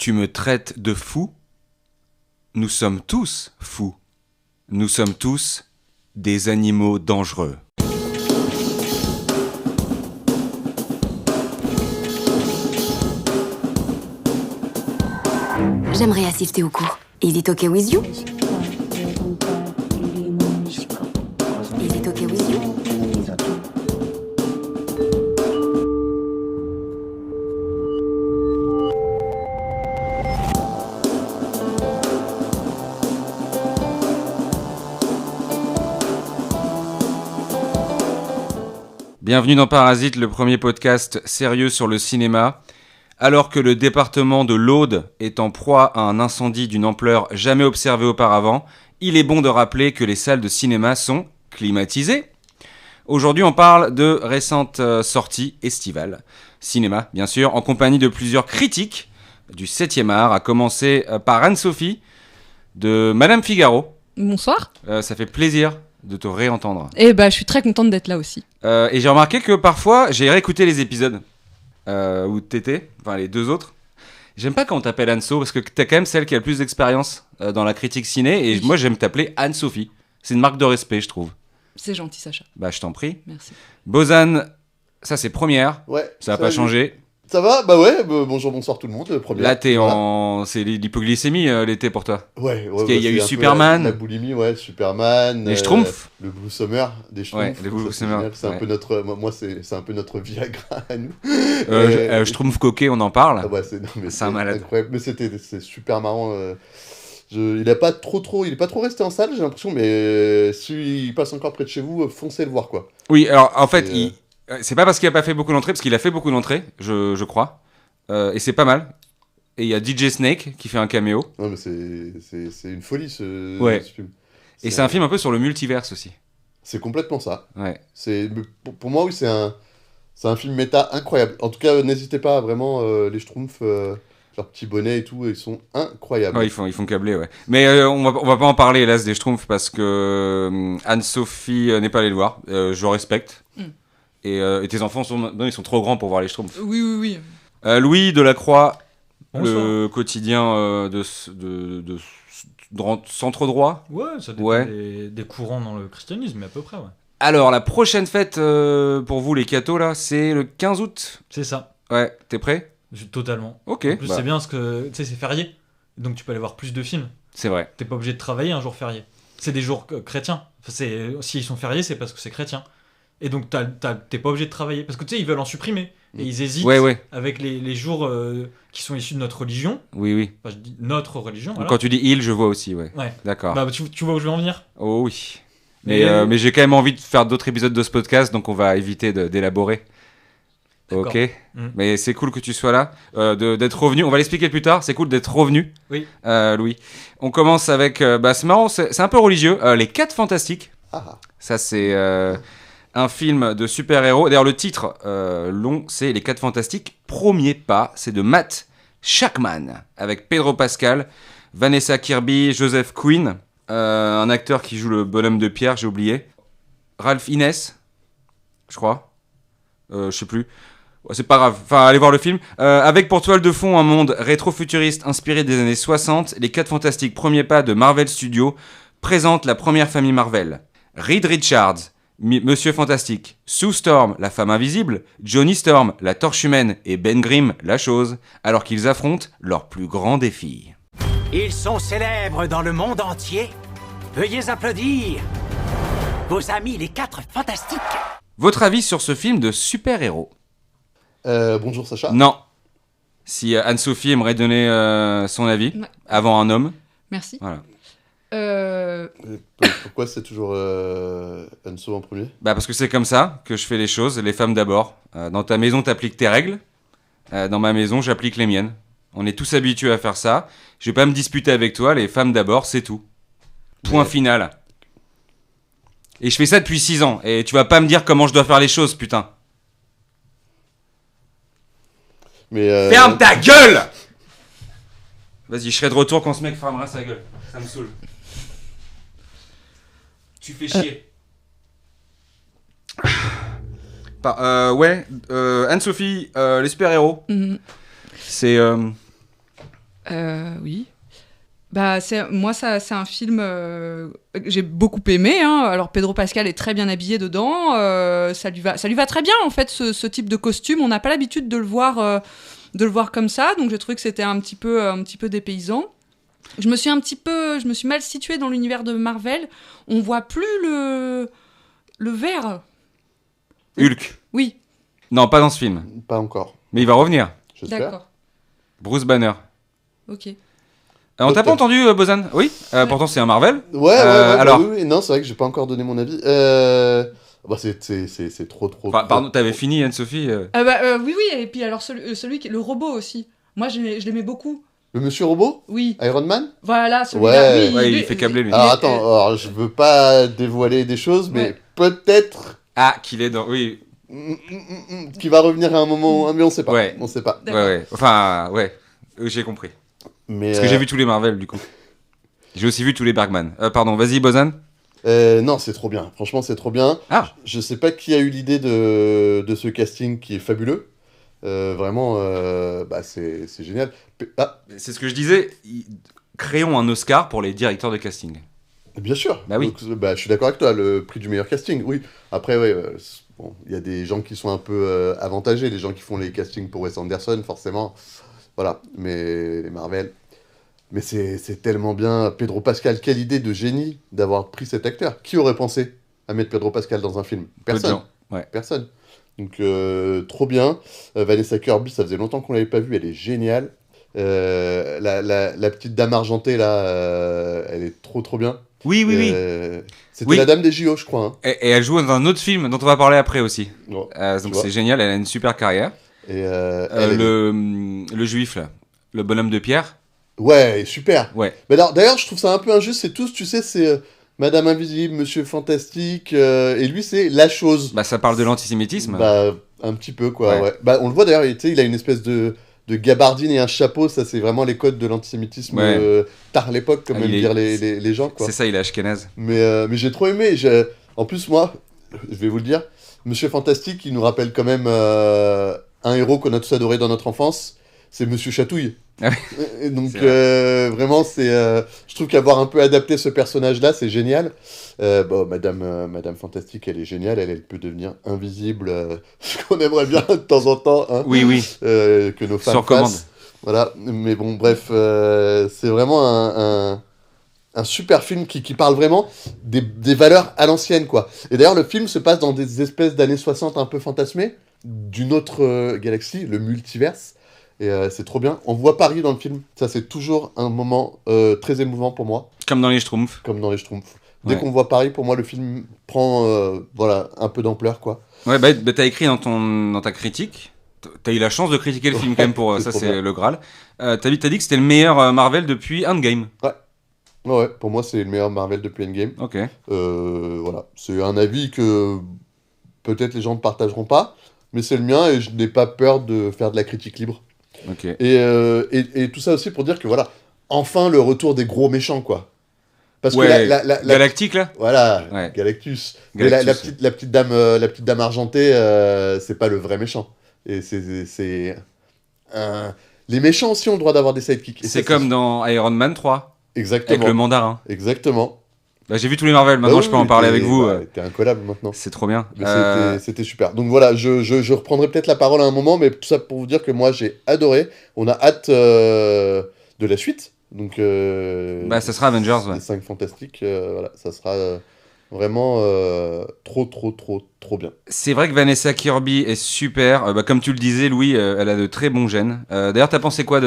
Tu me traites de fou? Nous sommes tous fous. Nous sommes tous des animaux dangereux. J'aimerais assister au cours. Is it okay with you? Is it okay with you? Bienvenue dans Parasite, le premier podcast sérieux sur le cinéma. Alors que le département de l'Aude est en proie à un incendie d'une ampleur jamais observée auparavant, il est bon de rappeler que les salles de cinéma sont climatisées. Aujourd'hui, on parle de récentes sorties estivales. Cinéma, bien sûr, en compagnie de plusieurs critiques du 7e art, à commencer par Anne-Sophie de Madame Figaro. Bonsoir. Ça fait plaisir de te réentendre. Et je suis très contente d'être là aussi. Et j'ai remarqué que parfois, j'ai réécouté les épisodes où t'étais, enfin les deux autres. J'aime pas quand on t'appelle Anne-So, parce que t'es quand même celle qui a le plus d'expérience dans la critique ciné, et moi j'aime t'appeler Anne-Sophie. C'est une marque de respect, je trouve. C'est gentil, Sacha. Bah, je t'en prie. Merci. Bozan, ça c'est première. Ouais. Ça va pas changer. Ça va? Bah ouais, bonjour, bonsoir tout le monde, première. Là, t'es voilà. en... C'est l'hypoglycémie l'été pour toi. Ouais, Parce qu'il y a eu Superman. La boulimie, ouais, Superman. Les Schtroumpfs. Le Blue Summer, des Schtroumpfs. Ouais, les Blue Summer. C'est un peu notre... Moi, c'est un peu notre Viagra à nous. Schtroumpf coquet, on en parle. Ah ouais, c'est un malade. Incroyable, mais c'est super marrant. Il est pas trop resté en salle, j'ai l'impression, mais s'il passe encore près de chez vous, foncez le voir, quoi. Oui, alors en fait, c'est pas parce qu'il a pas fait beaucoup d'entrées, parce qu'il a fait beaucoup d'entrées, je crois. Et c'est pas mal. Et il y a DJ Snake qui fait un caméo. Non, mais c'est une folie, ce film. Et c'est un film un peu sur le multiverse aussi. C'est complètement ça. Ouais. Pour moi, oui, c'est un film méta incroyable. En tout cas, n'hésitez pas, vraiment, les Schtroumpfs, leurs petits bonnets et tout, ils sont incroyables. Ouais, ils font câbler, ouais. Mais on va pas en parler, hélas, des Schtroumpfs, parce que Anne-Sophie n'est pas allée le voir. Je respecte. Et tes enfants, ils sont trop grands pour voir les Schtroumpfs. Oui. Louis Delacroix, Bonsoir. le quotidien de centre droit. Ouais, ça dépend des courants dans le christianisme, mais à peu près, ouais. Alors, la prochaine fête pour vous, les cathos, là, c'est le 15 août. C'est ça. Ouais, t'es prêt? Totalement. Ok. En plus, c'est bien parce que, tu sais, c'est férié. Donc, tu peux aller voir plus de films. C'est vrai. T'es pas obligé de travailler un jour férié. C'est des jours chrétiens. Enfin, s'ils sont fériés, c'est parce que c'est chrétien. Et donc, t'es pas obligé de travailler. Parce que, tu sais, ils veulent en supprimer. Et ils hésitent avec les jours qui sont issus de notre religion. Oui. Enfin, je dis notre religion. Voilà. Quand tu dis il, je vois aussi, ouais. D'accord. Bah, tu vois où je veux en venir? Oh oui. Mais j'ai quand même envie de faire d'autres épisodes de ce podcast, donc on va éviter d'élaborer. D'accord. Ok. Mais c'est cool que tu sois là, d'être revenu. On va l'expliquer plus tard. C'est cool d'être revenu. Oui. Louis. On commence avec. C'est marrant, c'est un peu religieux. Les 4 Fantastiques. Ah. Ça, c'est un film de super-héros. D'ailleurs, le titre long, c'est Les 4 Fantastiques. Premier pas, c'est de Matt Shakman, avec Pedro Pascal, Vanessa Kirby, Joseph Quinn, un acteur qui joue le bonhomme de pierre, j'ai oublié. Ralph Innes, je crois. Je sais plus. C'est pas grave. Enfin, allez voir le film. Avec pour toile de fond un monde rétro-futuriste inspiré des années 60, Les 4 Fantastiques Premier pas de Marvel Studios présentent la première famille Marvel. Reed Richards, Monsieur Fantastique, Sue Storm, la femme invisible, Johnny Storm, la torche humaine et Ben Grimm, la chose, alors qu'ils affrontent leur plus grand défi. Ils sont célèbres dans le monde entier. Veuillez applaudir vos amis les 4 Fantastiques. Votre avis sur ce film de super-héros? Bonjour Sacha. Non. Si Anne-Sophie aimerait donner son avis avant un homme. Merci. Voilà. Pourquoi c'est toujours Anso en premier? Bah parce que c'est comme ça que je fais les choses, les femmes d'abord. Dans ta maison, t'appliques tes règles. Dans ma maison, j'applique les miennes. On est tous habitués à faire ça. Je vais pas me disputer avec toi, les femmes d'abord, c'est tout. Point final. Et je fais ça depuis 6 ans. Et tu vas pas me dire comment je dois faire les choses, putain. Mais Ferme ta gueule! Vas-y, je serai de retour quand ce mec fermera sa gueule. Ça me saoule. Tu fais chier. Anne-Sophie, les super-héros. C'est Oui. Bah, c'est un film que j'ai beaucoup aimé. Hein. Alors, Pedro Pascal est très bien habillé dedans. Ça lui va très bien, en fait, ce type de costume. On n'a pas l'habitude de le voir comme ça. Donc, j'ai trouvé que c'était un petit peu dépaysant. Je me suis mal située dans l'univers de Marvel. On voit plus le vert. Hulk. Oui. Non, pas dans ce film. Pas encore. Mais il va revenir. J'espère. D'accord. Bruce Banner. Ok. On t'a pas entendu, Bozan? Oui. Pourtant, c'est un Marvel. Ouais, alors. Oui. Non, c'est vrai que j'ai pas encore donné mon avis. Bah, c'est trop. Pardon, t'avais fini, Anne-Sophie Oui. Et puis, alors, celui qui est le robot aussi. Moi, je l'aimais beaucoup. Le Monsieur Robot? Oui. Iron Man? Voilà, celui-là. Ouais. Oui, Ouais, il fait câbler, lui. Alors, attends, je veux pas dévoiler des choses, mais Ouais. peut-être Ah, qu'il est dans. Oui. qu'il va revenir à un moment, mais on sait pas. Ouais. On sait pas. D'accord. Ouais. Enfin, ouais. J'ai compris. Mais, Parce que j'ai vu tous les Marvel, du coup. J'ai aussi vu tous les Bergman. Pardon, vas-y, Bozan. non, c'est trop bien. Franchement, c'est trop bien. Ah. Je sais pas qui a eu l'idée de ce casting qui est fabuleux. Vraiment, c'est génial. C'est ce que je disais. Créons un Oscar pour les directeurs de casting. Bien sûr. Bah oui. Donc, je suis d'accord avec toi. Le prix du meilleur casting, oui. Après, bon, il y a des gens qui sont un peu avantagés, les gens qui font les castings pour Wes Anderson, forcément. Voilà. Mais les Marvel. Mais c'est tellement bien. Pedro Pascal, quelle idée de génie d'avoir pris cet acteur. Qui aurait pensé à mettre Pedro Pascal dans un film? Peu de Personne. gens. Ouais. Personne. Donc, trop bien. Vanessa Kirby, ça faisait longtemps qu'on l'avait pas vue, elle est géniale. La petite dame argentée, là, elle est trop bien. Oui. C'était Oui. la dame des JO, je crois. Hein. Et elle joue dans un autre film dont on va parler après aussi. Bon, Donc tu vois. c'est génial, elle a une super carrière. Et elle est- Le juif, là. Le bonhomme de pierre. Ouais, super. Ouais. Mais alors, d'ailleurs, je trouve ça un peu injuste. C'est tous, tu sais, c'est Madame Invisible, Monsieur Fantastique, et lui, c'est la chose. Bah, ça parle de l'antisémitisme. Bah, un petit peu, quoi. Ouais. Ouais. Bah, on le voit d'ailleurs, tu sais, il a une espèce de gabardine et un chapeau. Ça, c'est vraiment les codes de l'antisémitisme Ouais. tard l'époque, comme Ah, aiment il est- dire les gens, quoi. C'est ça, il est ashkénaze. Mais j'ai trop aimé. En plus, moi, je vais vous le dire, Monsieur Fantastique, il nous rappelle quand même un héros qu'on a tous adoré dans notre enfance. C'est Monsieur Chatouille. Ah Et donc, C'est vraiment, je trouve qu'avoir un peu adapté ce personnage-là, c'est génial. Madame Fantastique, elle est géniale. Elle peut devenir invisible. Ce qu'on aimerait bien de temps en temps. Hein, Oui. que nos femmes Sur commande. fassent. Voilà. Mais bon, bref, c'est vraiment un super film qui parle vraiment des valeurs à l'ancienne, quoi. Et d'ailleurs, le film se passe dans des espèces d'années 60 un peu fantasmées, d'une autre galaxie, le multiverse. Et c'est trop bien. On voit Paris dans le film. Ça, c'est toujours un moment très émouvant pour moi, Comme dans les Schtroumpfs. comme dans les Schtroumpfs. Dès Ouais. qu'on voit Paris, pour moi, le film prend un peu d'ampleur, quoi. Ouais, bah t'as écrit dans ta critique. T'as eu la chance de critiquer le film quand même pour c'est ça, trop c'est bien. le Graal. T'as dit que c'était le meilleur Marvel depuis Endgame. Ouais, pour moi, c'est le meilleur Marvel depuis Endgame. Ok. Voilà. C'est un avis que peut-être les gens ne partageront pas, mais c'est le mien et je n'ai pas peur de faire de la critique libre. Ok. Et tout ça aussi pour dire que voilà, enfin le retour des gros méchants, quoi. Parce Ouais, que la Galactique là. voilà, Ouais. Galactus. Mais la Galactus. petite dame argentée, c'est pas le vrai méchant. Et c'est les méchants aussi ont le droit d'avoir des sidekicks. Et C'est ça, comme dans Iron Man 3 exactement. avec le mandarin. Exactement. Bah, j'ai vu tous les Marvel. Maintenant, Bah je peux oui, en parler t'es- avec vous. T'es incollable maintenant. C'est trop bien. Mais c'était super. Donc voilà, je reprendrai peut-être la parole à un moment, mais tout ça pour vous dire que moi j'ai adoré. On a hâte de la suite. Donc, Bah, ça sera Avengers. Ouais. les 5 fantastiques, voilà, ça sera vraiment trop bien. C'est vrai que Vanessa Kirby est super. Bah, comme tu le disais, Louis, elle a de très bons gènes. D'ailleurs, t'as pensé quoi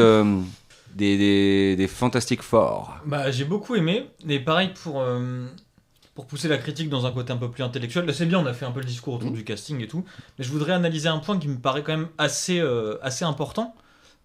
des Fantastic Four? Bah, j'ai beaucoup aimé, et pareil pour pousser la critique dans un côté un peu plus intellectuel. Là, c'est bien, on a fait un peu le discours autour du casting et tout, mais je voudrais analyser un point qui me paraît quand même assez important,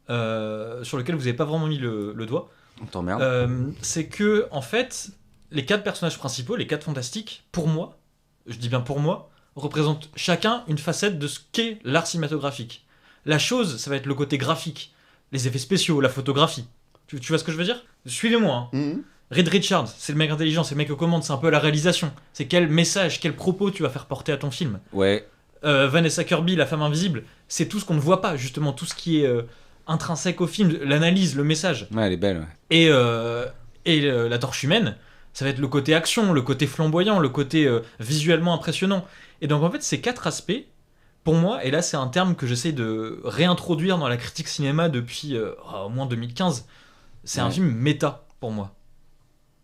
sur lequel vous n'avez pas vraiment mis le doigt. On t'emmerde. C'est que, en fait, les 4 personnages principaux, les 4 fantastiques, pour moi, je dis bien pour moi, représentent chacun une facette de ce qu'est l'art cinématographique. La chose, ça va être le côté graphique, les effets spéciaux, la photographie. Tu vois ce que je veux dire? Suivez-moi. Hein. Mhm. Reed Richards, c'est le mec intelligent, c'est le mec aux commandes, c'est un peu la réalisation. C'est quel message, quel propos tu vas faire porter à ton film. Ouais. Vanessa Kirby, la femme invisible, c'est tout ce qu'on ne voit pas, justement, tout ce qui est intrinsèque au film, l'analyse, le message. Ouais, elle est belle. Ouais. Et la Torche Humaine, ça va être le côté action, le côté flamboyant, le côté visuellement impressionnant. Et donc en fait, ces 4 aspects, pour moi, et là c'est un terme que j'essaie de réintroduire dans la critique cinéma depuis au moins 2015, c'est un film méta pour moi.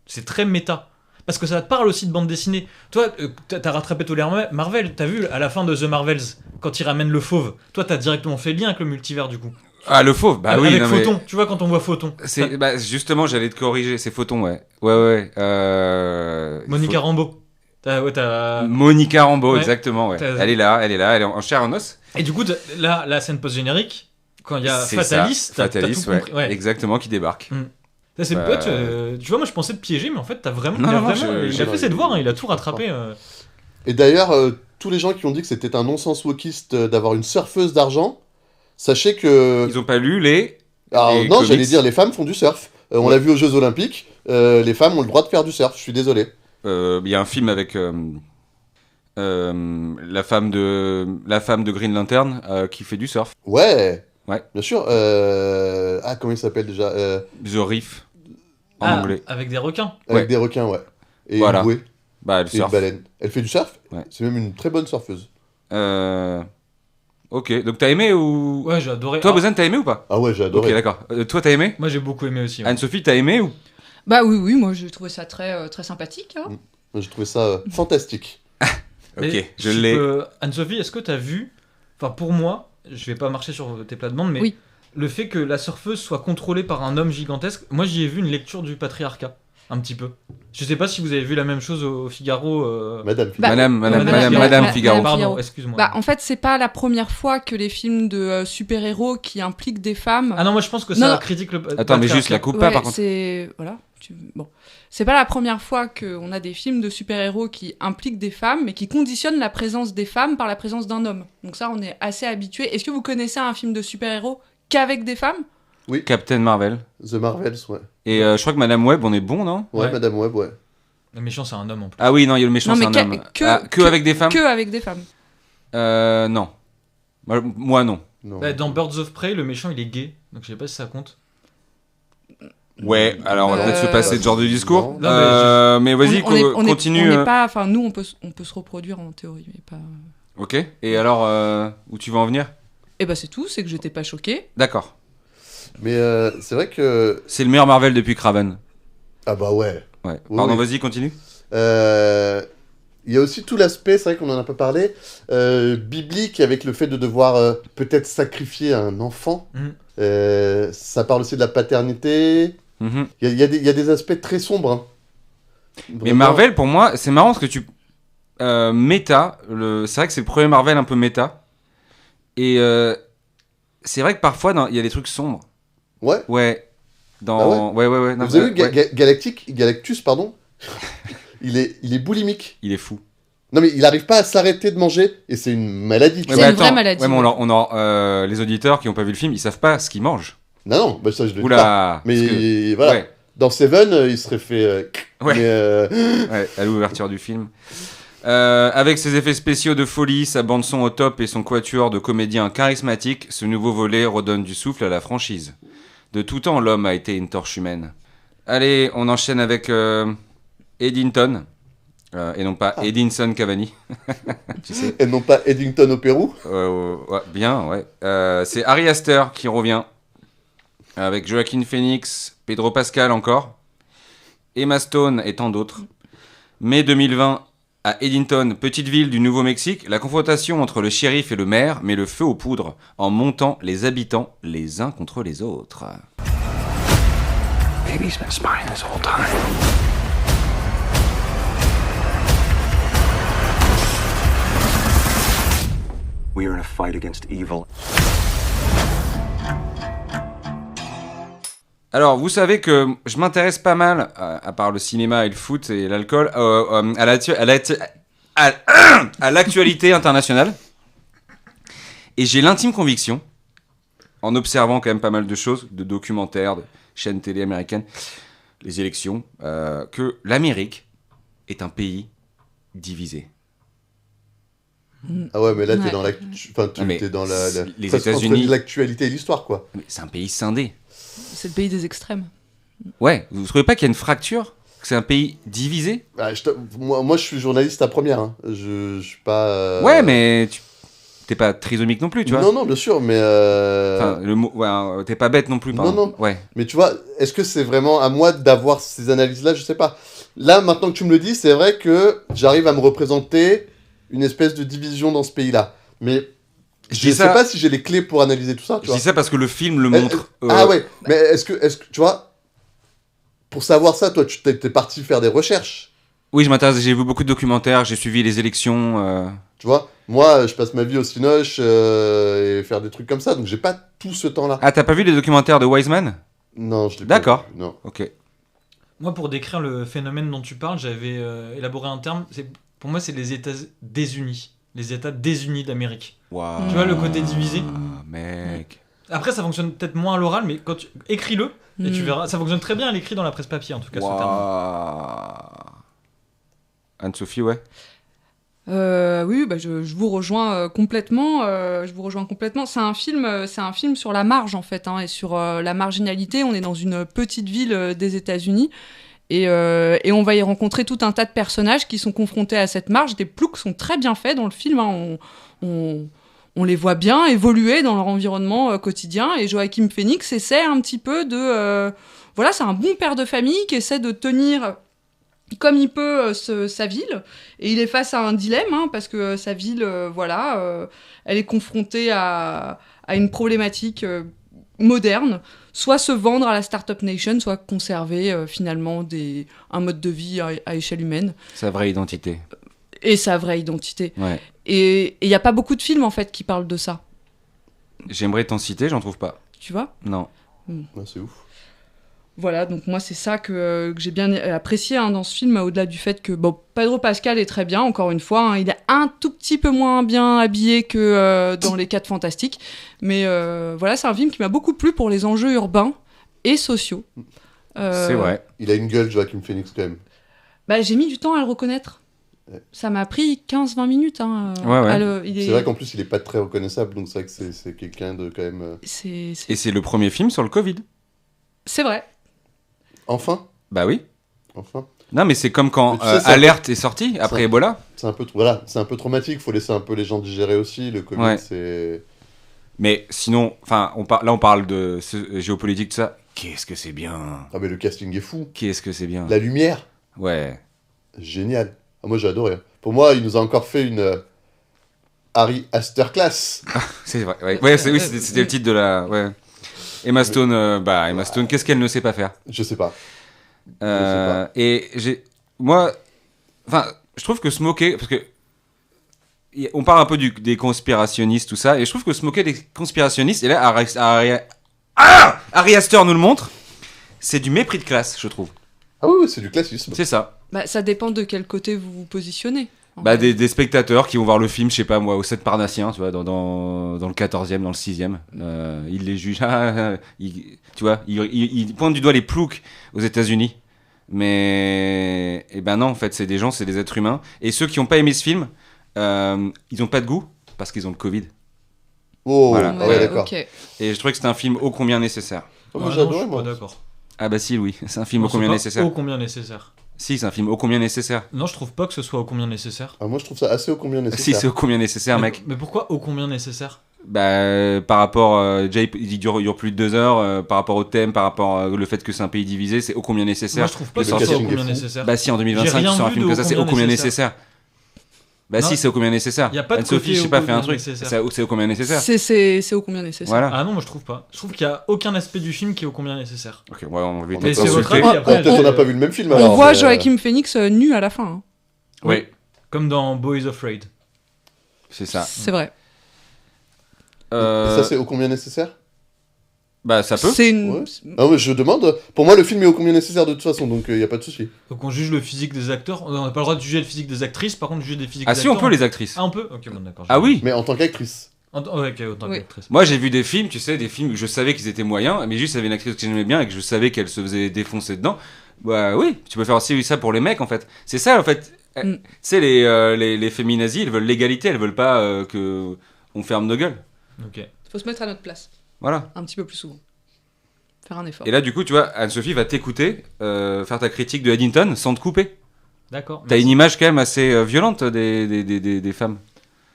C'est très méta. Parce que ça te parle aussi de bande dessinée. Toi, t'as rattrapé tous les Marvel, t'as vu à la fin de The Marvels, quand ils ramènent le fauve, toi t'as directement fait le lien avec le multivers du coup. Ah, le fauve, bah oui. Avec non, Photon, mais... tu vois quand on voit Photon. Bah, justement, j'allais te corriger, c'est Photon, ouais. Ouais. Monica Rambeau. Monica Rambeau, Ouais. exactement, ouais. Elle est là, elle est en chair en os. Et du coup, là, la scène post-générique, quand il y a C'est Fatalis, ça. t'as tout ouais. compris. Ouais. Exactement, qui débarque. Ça, c'est Bah, tu vois, moi je pensais te piéger, mais en fait, t'as vraiment. Non, il a, non, vraiment il a fait ses devoirs, hein, il a tout rattrapé. Et d'ailleurs, tous les gens qui ont dit que c'était un non-sens wokiste d'avoir une surfeuse d'argent, sachez que... Ils ont pas lu les... Alors les non, comics. j'allais dire, les femmes font du surf. On l'a vu aux Jeux Olympiques, les femmes ont le droit de faire du surf, je suis désolé. Il y a un film avec la femme de Green Lantern qui fait du surf. Ouais, Ouais. bien sûr. Comment il s'appelle déjà The Reef, en anglais. Avec des requins. Avec Ouais. des requins, ouais. Et Voilà. une bouée, Bah, le et une surf. baleine. Elle fait du surf. Ouais. C'est même une très bonne surfeuse. Ok, donc t'as aimé ou... Ouais, j'ai adoré. Toi, Ah, Bozan, t'as aimé ou pas? Ah ouais, j'ai adoré. Ok, d'accord. Toi, t'as aimé? moi j'ai beaucoup aimé aussi. Ouais. Anne-Sophie, t'as aimé ou... Bah oui, moi j'ai trouvé ça très, très sympathique. Hein. J'ai trouvé ça fantastique. Mais Ok, je l'ai. Anne-Sophie, est-ce que t'as vu. Enfin, pour moi, je vais pas marcher sur tes plates-bandes, mais Oui. le fait que la surfeuse soit contrôlée par un homme gigantesque, moi j'y ai vu une lecture du patriarcat. Un petit peu. Je sais pas si vous avez vu la même chose au Figaro. Madame Bah, Madame Figaro. Pardon, Figaro. excuse-moi. Bah, en fait, c'est pas la première fois que les films de super-héros qui impliquent des femmes. Ah non, moi je pense que ça Non. critique le. Attends, mais juste la coupe pas, Ouais, par contre. c'est voilà. Bon, c'est pas la première fois qu'on a des films de super-héros qui impliquent des femmes, mais qui conditionnent la présence des femmes par la présence d'un homme. Donc ça, on est assez habitué. Est-ce que vous connaissez un film de super-héros qu'avec des femmes? Captain Marvel. The Marvels, ouais. Et je crois que Madame Web, on est bon, non? Ouais, Ouais. Madame Web, ouais. Le méchant, c'est un homme en plus. Ah oui, non, il y a le méchant, Non, c'est mais un homme. Que avec des femmes? Que avec des femmes. Non. Moi, non. Non. Bah, dans Birds of Prey, le méchant il est gay, donc je sais pas si ça compte. Ouais, alors on va peut-être se passer de genre de discours. Non, mais vas-y, continue. On n'est pas, enfin nous on peut se reproduire en théorie, mais pas. Ok. Et alors, où tu vas en venir? Et bah c'est tout, c'est que j'étais pas choquée. D'accord. Mais c'est vrai que... C'est le meilleur Marvel depuis Kraven. Ah bah ouais. Ouais. Oui, Pardon, oui. vas-y, continue. Il y a aussi tout l'aspect, c'est vrai qu'on en a pas parlé, biblique avec le fait de devoir peut-être sacrifier un enfant. Ça parle aussi de la paternité. Mhm. Il y a des aspects très sombres. Hein. Mais Vraiment. Marvel, pour moi, c'est marrant parce que tu. Méta, c'est vrai que c'est le premier Marvel un peu méta. Et c'est vrai que parfois, il y a des trucs sombres. Ouais. Ouais. Dans... Ah ouais. Non, Vous avez vu ouais. Galactus, pardon il est boulimique. Il est fou. Non mais il arrive pas à s'arrêter de manger et c'est une maladie. tu C'est sais. mais une vraie maladie. Ouais, mais les auditeurs qui n'ont pas vu le film, ils savent pas ce qu'ils mangent. Non, bah ça je le dis pas. Oula. Mais parce que- voilà, Ouais. dans Seven, il serait fait... Ouais. Mais, Ouais, à l'ouverture du film. Avec ses effets spéciaux de folie, sa bande-son au top et son quatuor de comédiens charismatiques, ce nouveau volet redonne du souffle à la franchise. De tout temps, l'homme a été une torche humaine. Allez, on enchaîne avec Eddington, et non pas Edinson Cavani. Tu sais. Et non pas Eddington au Pérou. Ouais, bien, ouais. C'est Ari Aster qui revient, avec Joaquin Phoenix, Pedro Pascal encore, Emma Stone et tant d'autres. Mai 2020, à Eddington, petite ville du Nouveau-Mexique, la confrontation entre le shérif et le maire met le feu aux poudres en montant les habitants les uns contre les autres. Baby's been spying this whole time. We are in a fight against evil. Alors, vous savez que je m'intéresse pas mal, à part le cinéma et le foot et l'alcool, à l'actualité internationale. Et j'ai l'intime conviction, en observant quand même pas mal de choses, de documentaires, de chaînes télé américaines, les élections, que l'Amérique est un pays divisé. Ah ouais, mais là, t'es Ouais. dans l'actu... Enfin, Mais t'es dans les presque entre États-Unis- l'actualité et l'histoire, quoi. Mais c'est un pays scindé. C'est le pays des extrêmes. Ouais, vous trouvez pas qu'il y a une fracture? Que c'est un pays divisé? Ah, moi, je suis journaliste à première. Hein. Je suis pas... Ouais, mais t'es pas trisomique non plus, tu vois. Non, bien sûr, mais... Enfin, le mot... ouais, t'es pas bête non plus, pardon. Non. Ouais. Mais tu vois, est-ce que c'est vraiment à moi d'avoir ces analyses-là? Je sais pas. Là, maintenant que tu me le dis, c'est vrai que j'arrive à me représenter une espèce de division dans ce pays-là. Mais je dis sais ça- pas si j'ai les clés pour analyser tout ça, tu Je vois. dis ça parce que le film le montre. Ah ouais, mais est-ce que, tu vois, pour savoir ça, toi, t'es parti faire des recherches, Oui, je m'intéresse, j'ai vu beaucoup de documentaires, j'ai suivi les élections. tu vois. Moi, je passe ma vie au Cinoche et faire des trucs comme ça, donc j'ai pas tout ce temps-là. Ah, t'as pas vu les documentaires de Wiseman? Non, je l'ai pas D'accord. vu, non. Ok. Moi, pour décrire le phénomène dont tu parles, j'avais élaboré un terme. Pour moi, c'est les États désunis. Les États désunis d'Amérique. Waouh. Tu vois le côté divisé? Ah, mec. Après, ça fonctionne peut-être moins à l'oral, mais quand tu écris-le, et tu Mm. verras. Ça fonctionne très bien à l'écrit dans la presse papier, en tout cas, ce terme. Waouh. Anne-Sophie, ouais. Oui, bah, je vous rejoins complètement. C'est un film sur la marge en fait, hein, et sur la marginalité. On est dans une petite ville des États-Unis et on va y rencontrer tout un tas de personnages qui sont confrontés à cette marge. Des ploucs sont très bien faits dans le film. Hein. On les voit bien évoluer dans leur environnement quotidien. Et Joaquin Phoenix essaie un petit peu de, voilà, c'est un bon père de famille qui essaie de tenir comme il peut sa ville, et il est face à un dilemme, hein, parce que sa ville, elle est confrontée à une problématique moderne, soit se vendre à la Startup Nation, soit conserver finalement un mode de vie à échelle humaine, Sa vraie identité. et sa vraie identité. Ouais. Et il n'y a pas beaucoup de films en fait qui parlent de ça, J'aimerais t'en citer, j'en trouve pas. tu vois. Non. Ouais, c'est ouf. Voilà, donc moi c'est ça que j'ai bien apprécié hein, dans ce film, au-delà du fait que Pedro Pascal est très bien, encore une fois, hein, il est un tout petit peu moins bien habillé que dans Les 4 Fantastiques, mais voilà, c'est un film qui m'a beaucoup plu pour les enjeux urbains et sociaux. C'est vrai. Il a une gueule, Joaquin Phoenix, quand même. Bah, j'ai mis du temps à le reconnaître. Ouais. Ça m'a pris 15-20 minutes. Hein, Ouais. C'est vrai qu'en plus, il est pas très reconnaissable, donc c'est vrai que c'est quelqu'un de quand même... C'est Et c'est le premier film sur le Covid. vrai. Enfin. Bah oui. Enfin. Non, mais c'est comme quand Mais tu sais, c'est Alerte est sorti après ça- Ebola. C'est un peu, voilà, c'est un peu traumatique, faut laisser un peu les gens digérer aussi, le Covid, Ouais. c'est... Mais sinon, enfin, là on parle de géopolitique, tout ça. Qu'est-ce que c'est bien. Ah mais le casting est fou. Qu'est-ce que c'est bien. La lumière, Ouais. génial. Ah, moi j'ai adoré. Hein. Pour moi, il nous a encore fait une Harry Astor class. C'est vrai. Ouais, oui, c'était le titre de la. Ouais. Emma Stone, Emma Stone, qu'est-ce qu'elle ne sait pas faire? Je sais pas. Et moi, enfin, je trouve que se moquer, parce que on parle un peu des conspirationnistes, tout ça, et je trouve que se moquer des conspirationnistes, et là, Ari Aster nous le montre, c'est du mépris de classe, je trouve. Ah oui, c'est du classisme. C'est ça. Bah, ça dépend de quel côté vous vous positionnez. en Bah, fait. des spectateurs qui vont voir le film, je sais pas moi, au 7 Parnassien, tu vois, dans le 14e, dans le 6e. Ils les jugent. Tu vois, ils pointent du doigt les ploucs aux États-Unis. Mais. Eh ben non, en fait, c'est des gens, c'est des êtres humains. Et ceux qui n'ont pas aimé ce film, ils ont pas de goût parce qu'ils ont le Covid. Oh, Voilà. ah ouais, d'accord. ok. Et je trouvais que c'était un film ô combien nécessaire. Oh, moi Ah j'ai non, je adoré, suis moi. pas d'accord. Ah bah si, oui, c'est un film ô Non, c'est combien pas nécessaire. ô combien nécessaire. Si, c'est un film ô combien nécessaire. Non, je trouve pas que ce soit ô combien nécessaire. Ah, moi je trouve ça assez ô combien Si, nécessaire. c'est ô combien nécessaire, mec. Mais pourquoi ô combien nécessaire? Bah, par rapport, déjà il dure plus de 2 heures, par rapport au thème, par rapport au fait que c'est un pays divisé, c'est ô combien nécessaire. Moi, je trouve pas Le que ce soit ô casting est combien fou. nécessaire. Bah si, en 2025, J'ai rien tu sors un vu film de comme ça, c'est ô combien nécessaire. Bah Non, si, c'est ô combien nécessaire. y a pas de Anne-Sophie, côté je sais ô pas, fait un combien truc. nécessaire. C'est ô combien nécessaire. C'est au combien nécessaire. Voilà. Ah non, moi je trouve pas. Je trouve qu'il y a aucun aspect du film qui est ô combien nécessaire. Ok, ouais, on va Mais éviter de c'est votre s'insulter. avis, après, Peut-être on n'a pas vu le même film On alors. voit mais, Joaquin Phoenix nu à la fin. Hein. Oui, Comme dans Boys Afraid. c'est ça. C'est vrai. Et ça c'est ô combien nécessaire? Bah ça peut. C'est une... Ouais. Ah mais je demande. Pour moi le film est ô combien nécessaire de toute façon, donc il y a pas de souci. Donc on juge le physique des acteurs. On n'a pas le droit de juger le physique des actrices, par contre juger des physiques Ah des si, on acteurs. peut les actrices. Ah on peut. Ok, bon d'accord. Ah oui. Mais en tant qu'actrice. Ok, autant Oui. qu'actrice. Moi j'ai vu des films, tu sais, des films où je savais qu'ils étaient moyens, mais juste il y avait une actrice que j'aimais bien et que je savais qu'elle se faisait défoncer dedans. Bah oui, tu peux faire aussi ça pour les mecs en fait. C'est ça en fait. Mm. Tu sais, les féminazis, elles veulent l'égalité, elles veulent pas que on ferme nos gueules. Ok. Faut se mettre à notre place, Voilà. un petit peu plus souvent. Faire un effort. Et là, du coup, tu vois, Anne-Sophie va t'écouter faire ta critique de Eddington sans te couper. D'accord. T'as merci. une image quand même assez violente des femmes.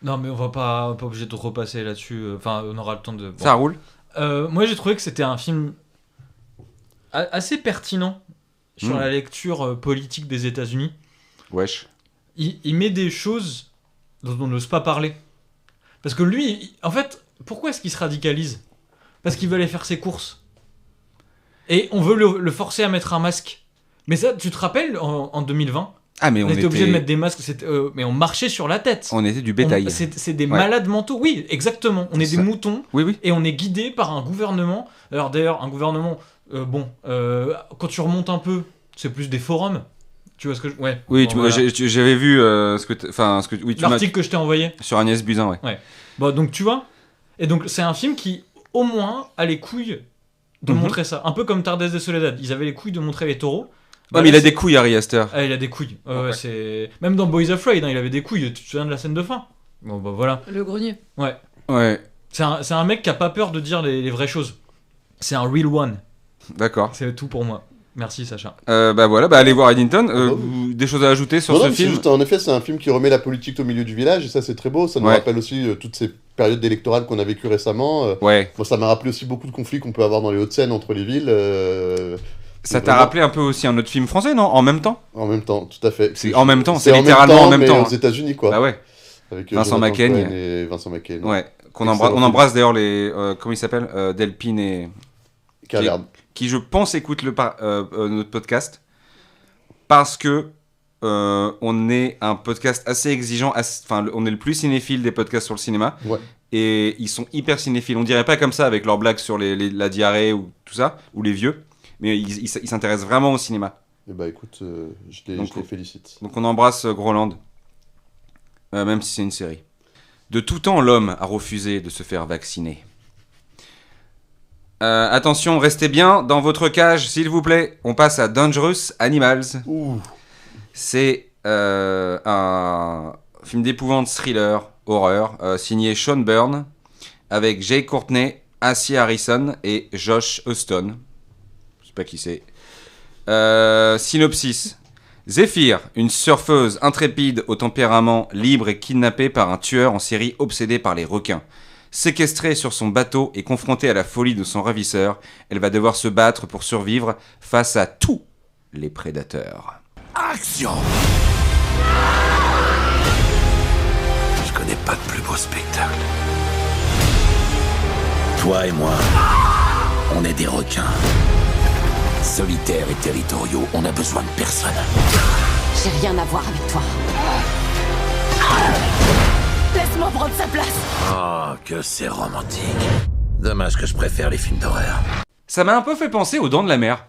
Non, mais on va pas obligé de repasser là-dessus. Enfin, on aura le temps de. Bon. Ça roule. Moi, j'ai trouvé que c'était un film assez pertinent sur la lecture politique des États-Unis. Wesh. Il met des choses dont on n'ose pas parler. Parce que lui, en fait, pourquoi est-ce qu'il se radicalise ? Parce qu'il veut aller faire ses courses. Et on veut le forcer à mettre un masque. Mais ça, tu te rappelles, en 2020, Ah, mais on était obligé de mettre des masques, mais on marchait sur la tête. On était du bétail. C'est des Ouais. malades mentaux. Oui, exactement. On est C'est des ça. moutons. Oui, oui. Et on est guidé par un gouvernement. Alors d'ailleurs, un gouvernement, quand tu remontes un peu, c'est plus des forums. Tu vois ce que je... Ouais. Oui, Bon, voilà. j'avais vu oui, tu m'as L'article que je t'ai envoyé. sur Agnès Buzyn, ouais. Bon, donc tu vois. Et donc c'est un film qui, au moins, a les couilles de Mhm. montrer ça. Un peu comme Tardes de Soledad. Ils avaient les couilles de montrer les taureaux. Ouais, mais il a des couilles, Ari Aster. Ah, il a des couilles. Ouais. C'est... Même dans Boys Afraid, hein, il avait des couilles. Tu te souviens de la scène de fin ? Bon, bah voilà. Le grenier. Ouais. Ouais, C'est un mec qui a pas peur de dire les vraies choses. C'est un real one. d'accord. C'est tout pour moi. Merci Sacha. Bah voilà, allez voir Eddington. oui. Des choses à ajouter sur Non, ce non, c'est film juste, en effet, c'est un film qui remet la politique au milieu du village, et ça, c'est très beau. Ça nous Ouais. rappelle aussi toutes ces périodes électorales qu'on a vécues récemment. Ouais. Moi, ça m'a rappelé aussi beaucoup de conflits qu'on peut avoir dans les Hauts-de-Seine entre les villes. Ça t'a rappelé un peu aussi un autre film français, non ? En même temps ? En même temps, tout à fait. C'est en même temps, C'est c'est littéralement en même mais temps. aux États-Unis, quoi. Bah ouais. Avec Vincent Jonathan Macaigne. Cohen et Vincent Macaigne. Ouais. Qu'on Excellent on film. embrasse d'ailleurs les. Comment ils s'appellent Delpine et. Caverbe. Qui, je pense, écoutent notre podcast. Parce que. On est un podcast assez exigeant. Enfin, on est le plus cinéphile des podcasts sur le cinéma. Ouais. Et ils sont hyper cinéphiles. On dirait pas comme ça avec leurs blagues sur la diarrhée ou tout ça, ou les vieux. Mais ils s'intéressent vraiment au cinéma. Et bah écoute, je les félicite. Donc on embrasse Groland, même si c'est une série. De tout temps, l'homme a refusé de se faire vacciner. Attention, restez bien dans votre cage, s'il vous plaît. On passe à Dangerous Animals. Ouh. C'est un film d'épouvante thriller, horreur, signé Sean Byrne, avec Jay Courtney, Assia Harrison et Josh Huston. Je sais pas qui c'est. Synopsis. Zéphyr, une surfeuse intrépide au tempérament libre et kidnappée par un tueur en série obsédé par les requins. Séquestrée sur son bateau et confrontée à la folie de son ravisseur, elle va devoir se battre pour survivre face à tous les prédateurs. Action! Je connais pas de plus beau spectacle. Toi et moi, on est des requins. Solitaires et territoriaux, on a besoin de personne. J'ai rien à voir avec toi. Laisse-moi prendre sa place. Oh, que c'est romantique. Dommage que je préfère les films d'horreur. Ça m'a un peu fait penser aux Dents de la Mer.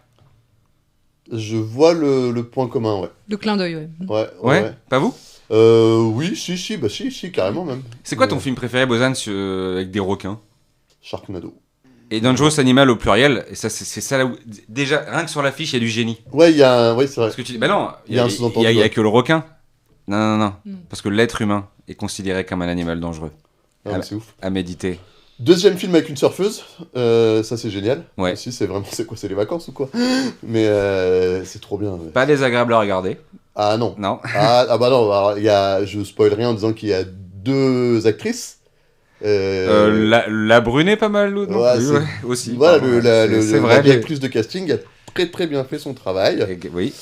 Je vois le point commun, ouais. Le clin d'œil, ouais. Ouais. Pas vous ? Oui, si, carrément même. C'est quoi ton Mais- film préféré, Bozan, avec des requins ? Sharknado. Et Dangerous Animal au pluriel, et ça, c'est ça là où... Déjà, rien que sur l'affiche, il y a du génie. Ouais, c'est vrai. Parce que tu dis, bah non, Il y a un sous-entendu, il y a ouais. que le requin. Non. Non. Parce que l'être humain est considéré comme un animal dangereux, Ah, mais c'est ouf. à méditer. Deuxième film avec une surfeuse, ça c'est génial. Ouais. Aussi, c'est vraiment, c'est quoi, c'est les vacances ou quoi? Mais c'est trop bien. Ouais. Pas désagréable à regarder. Ah non. Non. Ah bah non, alors, je spoil rien en disant qu'il y a deux actrices. La brune est pas mal, non Ouais, Oui, c'est- ouais, aussi. Voilà, Pardon, c'est la vrai. directrice de casting a très bien fait son travail. Oui.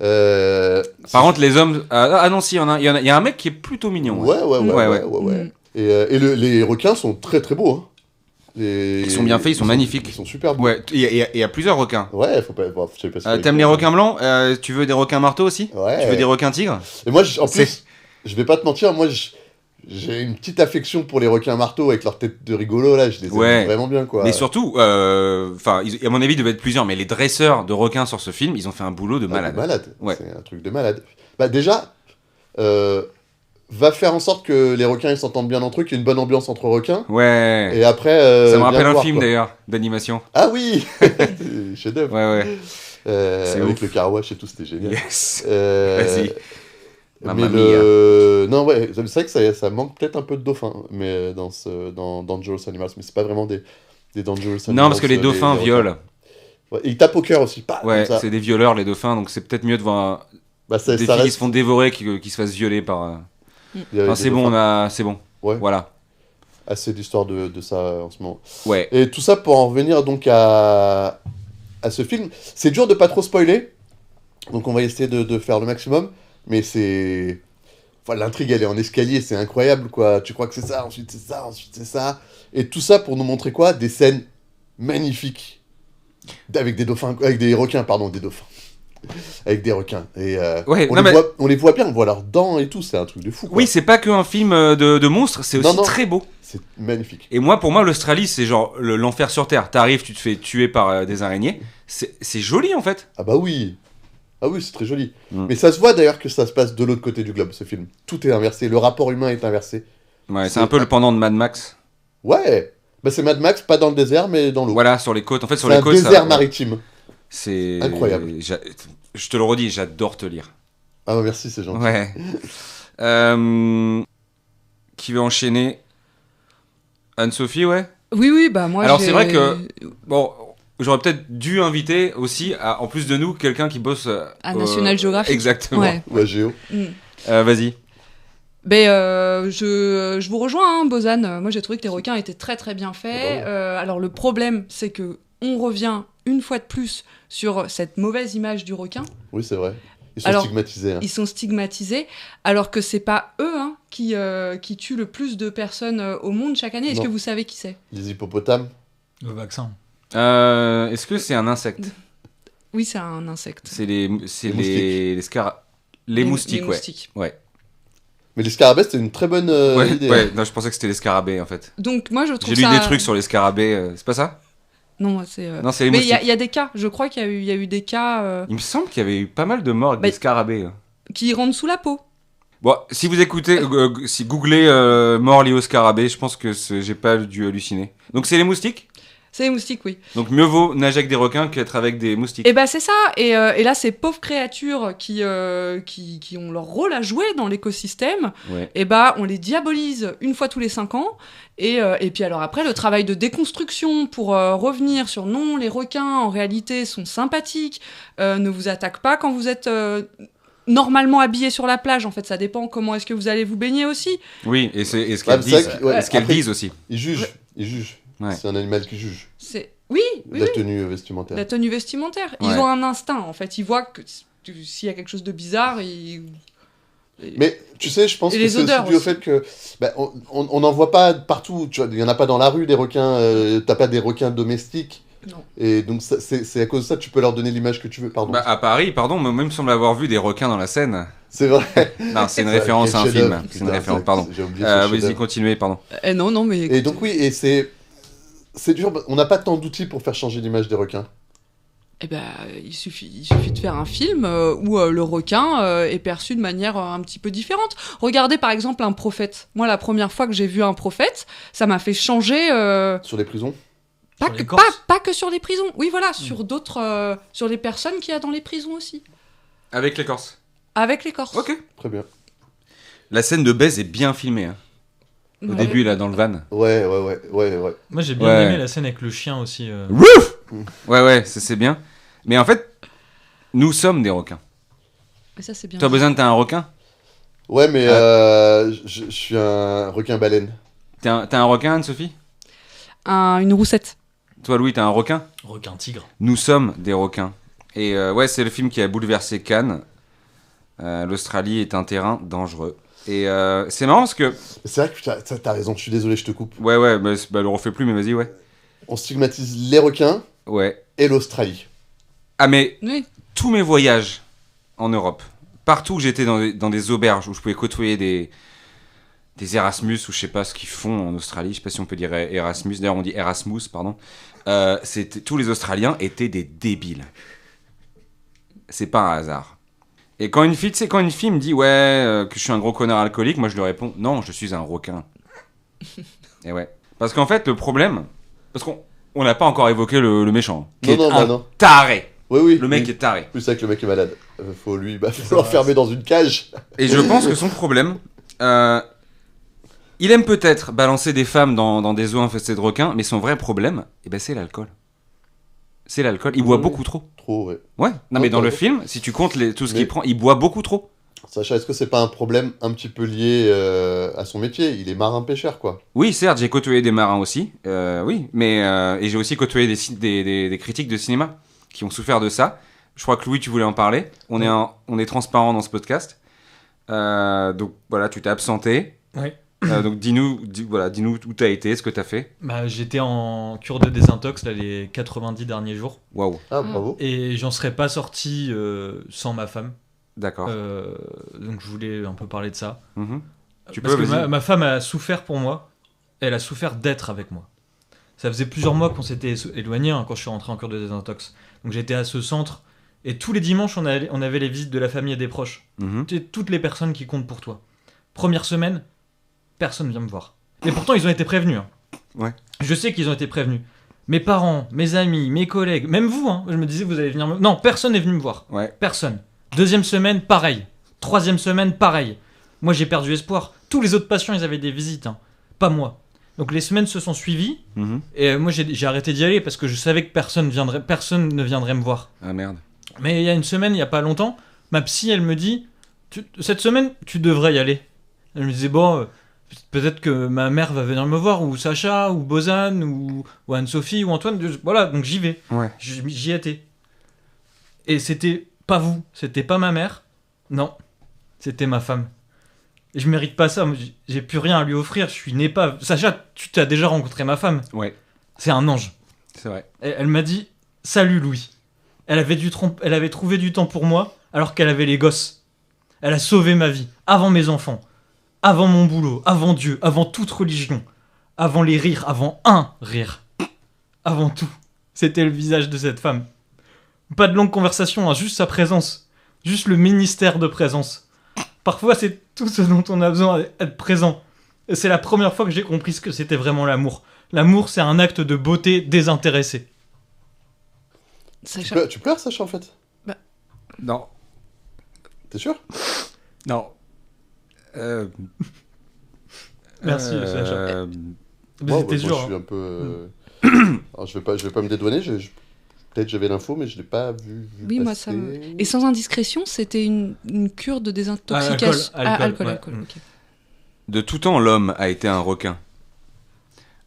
Euh, Par contre, les hommes. Ah non, si, il y a un mec qui est plutôt mignon. ouais. Mm. Et les requins sont très beaux. Hein. Ils sont bien faits, ils sont magnifiques. Ils sont super beaux. Ouais, il y a plusieurs requins. Ouais, faut pas. Bon, je sais pas si T'aimes les requins blancs Tu veux des requins marteaux aussi Ouais. Tu veux des requins tigres Et moi, en C'est- plus, je vais pas te mentir, moi, j'ai une petite affection pour les requins marteaux avec leur tête de rigolo là. Je les Ouais. aime vraiment bien, quoi. Mais surtout, à mon avis, il devait être plusieurs, mais les dresseurs de requins sur ce film, ils ont fait un boulot de Ah, malade. de malade. Ouais. C'est un truc de malade. Bah déjà, va faire en sorte que les requins ils s'entendent bien entre eux, qu'il y ait une bonne ambiance entre requins. Ouais. Et après, Ça me viens rappelle un voir, film quoi. d'ailleurs, d'animation. Ah oui, chef-d'œuvre. Ouais. C'est Avec ouf. le car wash et tout, c'était génial. Yes. Euh, Vas-y. Mamma Non, ouais, c'est vrai que ça manque peut-être un peu de dauphins, mais dans Dangerous Animals, mais c'est pas vraiment des Dangerous Animals. Non, parce que les dauphins violent. Ouais, et ils tapent au cœur aussi. Ouais, c'est des violeurs, les dauphins, donc c'est peut-être mieux de voir des filles qui se font dévorer, qui se fassent violer par... Enfin, c'est bon, c'est bon. Ouais. Voilà. Assez d'histoire de ça en ce moment. Ouais. Et tout ça pour en revenir donc à ce film. C'est dur de pas trop spoiler, donc on va essayer de faire le maximum, mais c'est... Enfin, l'intrigue, elle est en escalier, c'est incroyable, quoi. Tu crois que c'est ça, ensuite c'est ça, ensuite c'est ça. Et tout ça pour nous montrer quoi? Des scènes magnifiques. Avec des dauphins, avec des requins, pardon, des dauphins. Avec des requins. Et on les voit bien, on voit leurs dents et tout, c'est un truc de fou, quoi. Oui, c'est pas qu'un film de monstres, c'est aussi très beau. C'est magnifique. Et pour moi, l'Australie, c'est genre l'enfer sur Terre. T'arrives, tu te fais tuer par des araignées. C'est joli, en fait. Ah bah oui. Ah oui, c'est très joli. Mais ça se voit d'ailleurs que ça se passe de l'autre côté du globe, ce film. Tout est inversé, le rapport humain est inversé. Ouais, c'est un peu le pendant de Mad Max. Ouais. Bah c'est Mad Max, pas dans le désert, mais dans l'eau. Voilà, sur les côtes. En fait, sur les côtes, c'est un désert maritime. C'est incroyable. Je te le redis, j'adore te lire. Ah bah merci, c'est gentil. Ouais. Qui veut enchaîner? Anne-Sophie, ouais. Oui, bah moi. Alors c'est vrai que j'aurais peut-être dû inviter aussi, en plus de nous, quelqu'un qui bosse à National Geographic. Exactement. Ouais. Ou à Géo. Vas-y. Je vous rejoins, Bozan. Moi, j'ai trouvé que les requins étaient très très bien faits. Alors le problème, c'est que on revient une fois de plus sur cette mauvaise image du requin. Oui, c'est vrai. Ils sont stigmatisés. Ils sont stigmatisés, alors que c'est pas eux qui tuent le plus de personnes au monde chaque année. Est-ce que vous savez qui c'est? Les hippopotames. Le vaccin. Est-ce que c'est un insecte? Oui, c'est un insecte. C'est les moustiques, ouais. Moustiques. Ouais. Mais les scarabées, c'était une très bonne idée. Ouais, non, je pensais que c'était les scarabées en fait. Donc moi je trouve J'ai lu des trucs sur les scarabées, c'est pas ça? Non, c'est. Non, c'est les mais moustiques. il y a des cas. Je crois qu'il y a eu des cas. Il me semble qu'il y avait eu pas mal de morts avec des scarabées. Qui rentrent sous la peau. Bon, si vous écoutez, si googlez morts liés aux scarabées, je pense que j'ai pas dû halluciner. Donc c'est les moustiques? C'est les moustiques, oui. Donc mieux vaut nager avec des requins qu'être avec des moustiques. Et c'est ça. Et là, ces pauvres créatures qui ont leur rôle à jouer dans l'écosystème, on les diabolise une fois tous les 5 ans. Et puis alors après, le travail de déconstruction pour revenir sur non, les requins en réalité sont sympathiques, ne vous attaquent pas quand vous êtes normalement habillé sur la plage. En fait, ça dépend comment est-ce que vous allez vous baigner aussi. Oui, et ce qu'elles disent, ce qu'elles disent aussi. Ils jugent. Ouais. C'est un animal qui juge. Oui. La tenue vestimentaire. La tenue vestimentaire. Ils ont un instinct, en fait. Ils voient que s'il y a quelque chose de bizarre, Mais tu sais, je pense que c'est aussi dû au fait que on n'en voit pas partout. Il n'y en a pas dans la rue des requins. T'as pas des requins domestiques. Non. Et donc c'est à cause de ça que tu peux leur donner l'image que tu veux. Pardon. À Paris, moi me semble avoir vu des requins dans la Seine. C'est vrai. Non, c'est une référence à un film. C'est une référence. Pardon. Vas-y, continuez. Pardon. Non, mais. Et donc oui, et c'est dur. On n'a pas tant d'outils pour faire changer l'image des requins. Il suffit de faire un film où le requin est perçu de manière un petit peu différente. Regardez par exemple un prophète. Moi, la première fois que j'ai vu un prophète, ça m'a fait changer. Sur les prisons. Pas que sur les prisons. Oui, voilà, sur d'autres, sur les personnes qu'il y a dans les prisons aussi. Avec les Corses. Avec les Corses. Ok. Très bien. La scène de baise est bien filmée. Hein. Au début, là, dans le van. Ouais. Moi, j'ai bien aimé la scène avec le chien aussi. Wouf ouais, ça c'est bien. Mais en fait, nous sommes des requins. Mais ça, c'est bien. Tu as besoin de un requin? Ouais, mais je suis un requin-baleine. T'es un requin, Anne-Sophie? Une roussette. Toi, Louis, t'es un requin? Requin-tigre. Nous sommes des requins. Et c'est le film qui a bouleversé Cannes. L'Australie est un terrain dangereux. Et c'est marrant parce que... C'est vrai que t'as raison, je suis désolé, je te coupe. Ouais, le refais plus, mais vas-y, ouais. On stigmatise les requins et l'Australie. Ah mais tous mes voyages en Europe, partout où j'étais dans des auberges où je pouvais côtoyer des Erasmus ou je sais pas ce qu'ils font en Australie, je sais pas si on peut dire Erasmus, d'ailleurs on dit Erasmus, pardon, tous les Australiens étaient des débiles. C'est pas un hasard. Et quand une fille me dit que je suis un gros connard alcoolique, moi je lui réponds non, je suis un requin. Et ouais. Parce qu'en fait le problème, parce qu'on n'a pas encore évoqué le méchant, qui est un taré. Oui. Le mec est taré. Plus c'est que le mec est malade. Faut l'enfermer dans une cage. Et je pense que son problème, il aime peut-être balancer des femmes dans des eaux infestées de requins, mais son vrai problème, c'est l'alcool. C'est l'alcool. Il boit beaucoup trop. Trop, ouais. Ouais. Non, mais dans le film, si tu comptes tout ce qu'il prend, il boit beaucoup trop. Sacha, est-ce que c'est pas un problème un petit peu lié à son métier? Il est marin-pêcheur, quoi. Oui, certes, j'ai côtoyé des marins aussi. Oui, mais et j'ai aussi côtoyé des critiques de cinéma qui ont souffert de ça. Je crois que Louis, tu voulais en parler. On est transparent dans ce podcast. Donc voilà, tu t'es absenté. Oui. Donc dis-nous où t'as été, ce que t'as fait. J'étais en cure de désintox là, les 90 derniers jours. Waouh. Ah, bravo. Et j'en serais pas sorti sans ma femme. D'accord. Donc je voulais un peu parler de ça. Tu Parce peux, que ma femme a souffert pour moi. Elle a souffert d'être avec moi. Ça faisait plusieurs mois qu'on s'était éloignés quand je suis rentré en cure de désintox. Donc j'étais à ce centre. Et tous les dimanches, on avait les visites de la famille et des proches. Toutes les personnes qui comptent pour toi. Première semaine, personne ne vient me voir. Et pourtant, ils ont été prévenus. Ouais. Je sais qu'ils ont été prévenus. Mes parents, mes amis, mes collègues, même vous, je me disais, vous allez venir me... Non, personne n'est venu me voir. Ouais. Personne. Deuxième semaine, pareil. Troisième semaine, pareil. Moi, j'ai perdu espoir. Tous les autres patients, ils avaient des visites. Pas moi. Donc les semaines se sont suivies. Et moi, j'ai arrêté d'y aller parce que je savais que personne ne viendrait me voir. Ah merde. Mais il y a une semaine, il n'y a pas longtemps, ma psy, elle me dit, cette semaine, tu devrais y aller. Elle me disait, bon, peut-être que ma mère va venir me voir, ou Sacha, ou Bozan, ou Anne-Sophie, ou Antoine. Voilà, donc j'y vais. Ouais. J'y étais. Et c'était pas vous, c'était pas ma mère. Non, c'était ma femme. Et je mérite pas ça, j'ai plus rien à lui offrir, je suis une épave. Sacha, tu t'as déjà rencontré ma femme. Ouais. C'est un ange. C'est vrai. Et elle m'a dit, salut Louis. Elle avait trouvé du temps pour moi, alors qu'elle avait les gosses. Elle a sauvé ma vie, avant mes enfants, avant mon boulot, avant Dieu, avant toute religion, avant les rires, avant un rire. Avant tout. C'était le visage de cette femme. Pas de longue conversation, juste sa présence. Juste le ministère de présence. Parfois, c'est tout ce dont on a besoin d'être présent. Et c'est la première fois que j'ai compris ce que c'était vraiment l'amour. L'amour, c'est un acte de beauté désintéressé. Sacha. Tu pleures, Sacha, en fait? Non. T'es sûr? Non. Merci, Sacha. Mais Moi, c'était moi, dur. je suis un peu... Alors, je vais pas me dédouaner, peut-être j'avais l'info, mais je l'ai pas vu Oui, moi ça me... Et sans indiscrétion, c'était une cure de désintoxication. Alcool. Ok. De tout temps, l'homme a été un requin.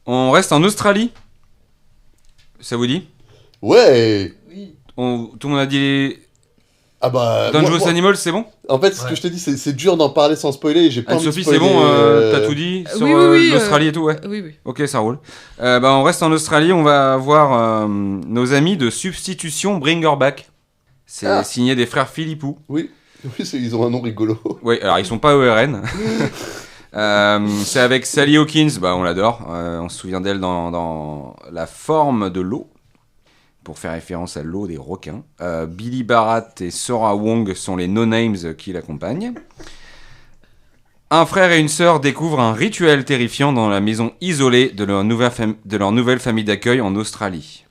On reste en Australie. Ça vous dit? Ouais. Tout le monde a dit... Ah bah... Dangerous Animals, c'est bon? En fait, ce que je te dis, c'est dur d'en parler sans spoiler, et j'ai pas envie de Sophie, spoiler... c'est bon, t'as tout dit sur l'Australie et tout, ouais? Oui. Ok, ça roule. On reste en Australie, on va voir nos amis de Substitution Bring Her Back. C'est signé des frères Philippou. Oui, ils ont un nom rigolo. Oui, alors ils sont pas ERN. C'est avec Sally Hawkins, on l'adore. On se souvient d'elle dans La forme de l'eau, pour faire référence à l'eau des requins. Billy Barat et Sora Wong sont les no-names qui l'accompagnent. Un frère et une sœur découvrent un rituel terrifiant dans la maison isolée de leur nouvelle famille d'accueil en Australie.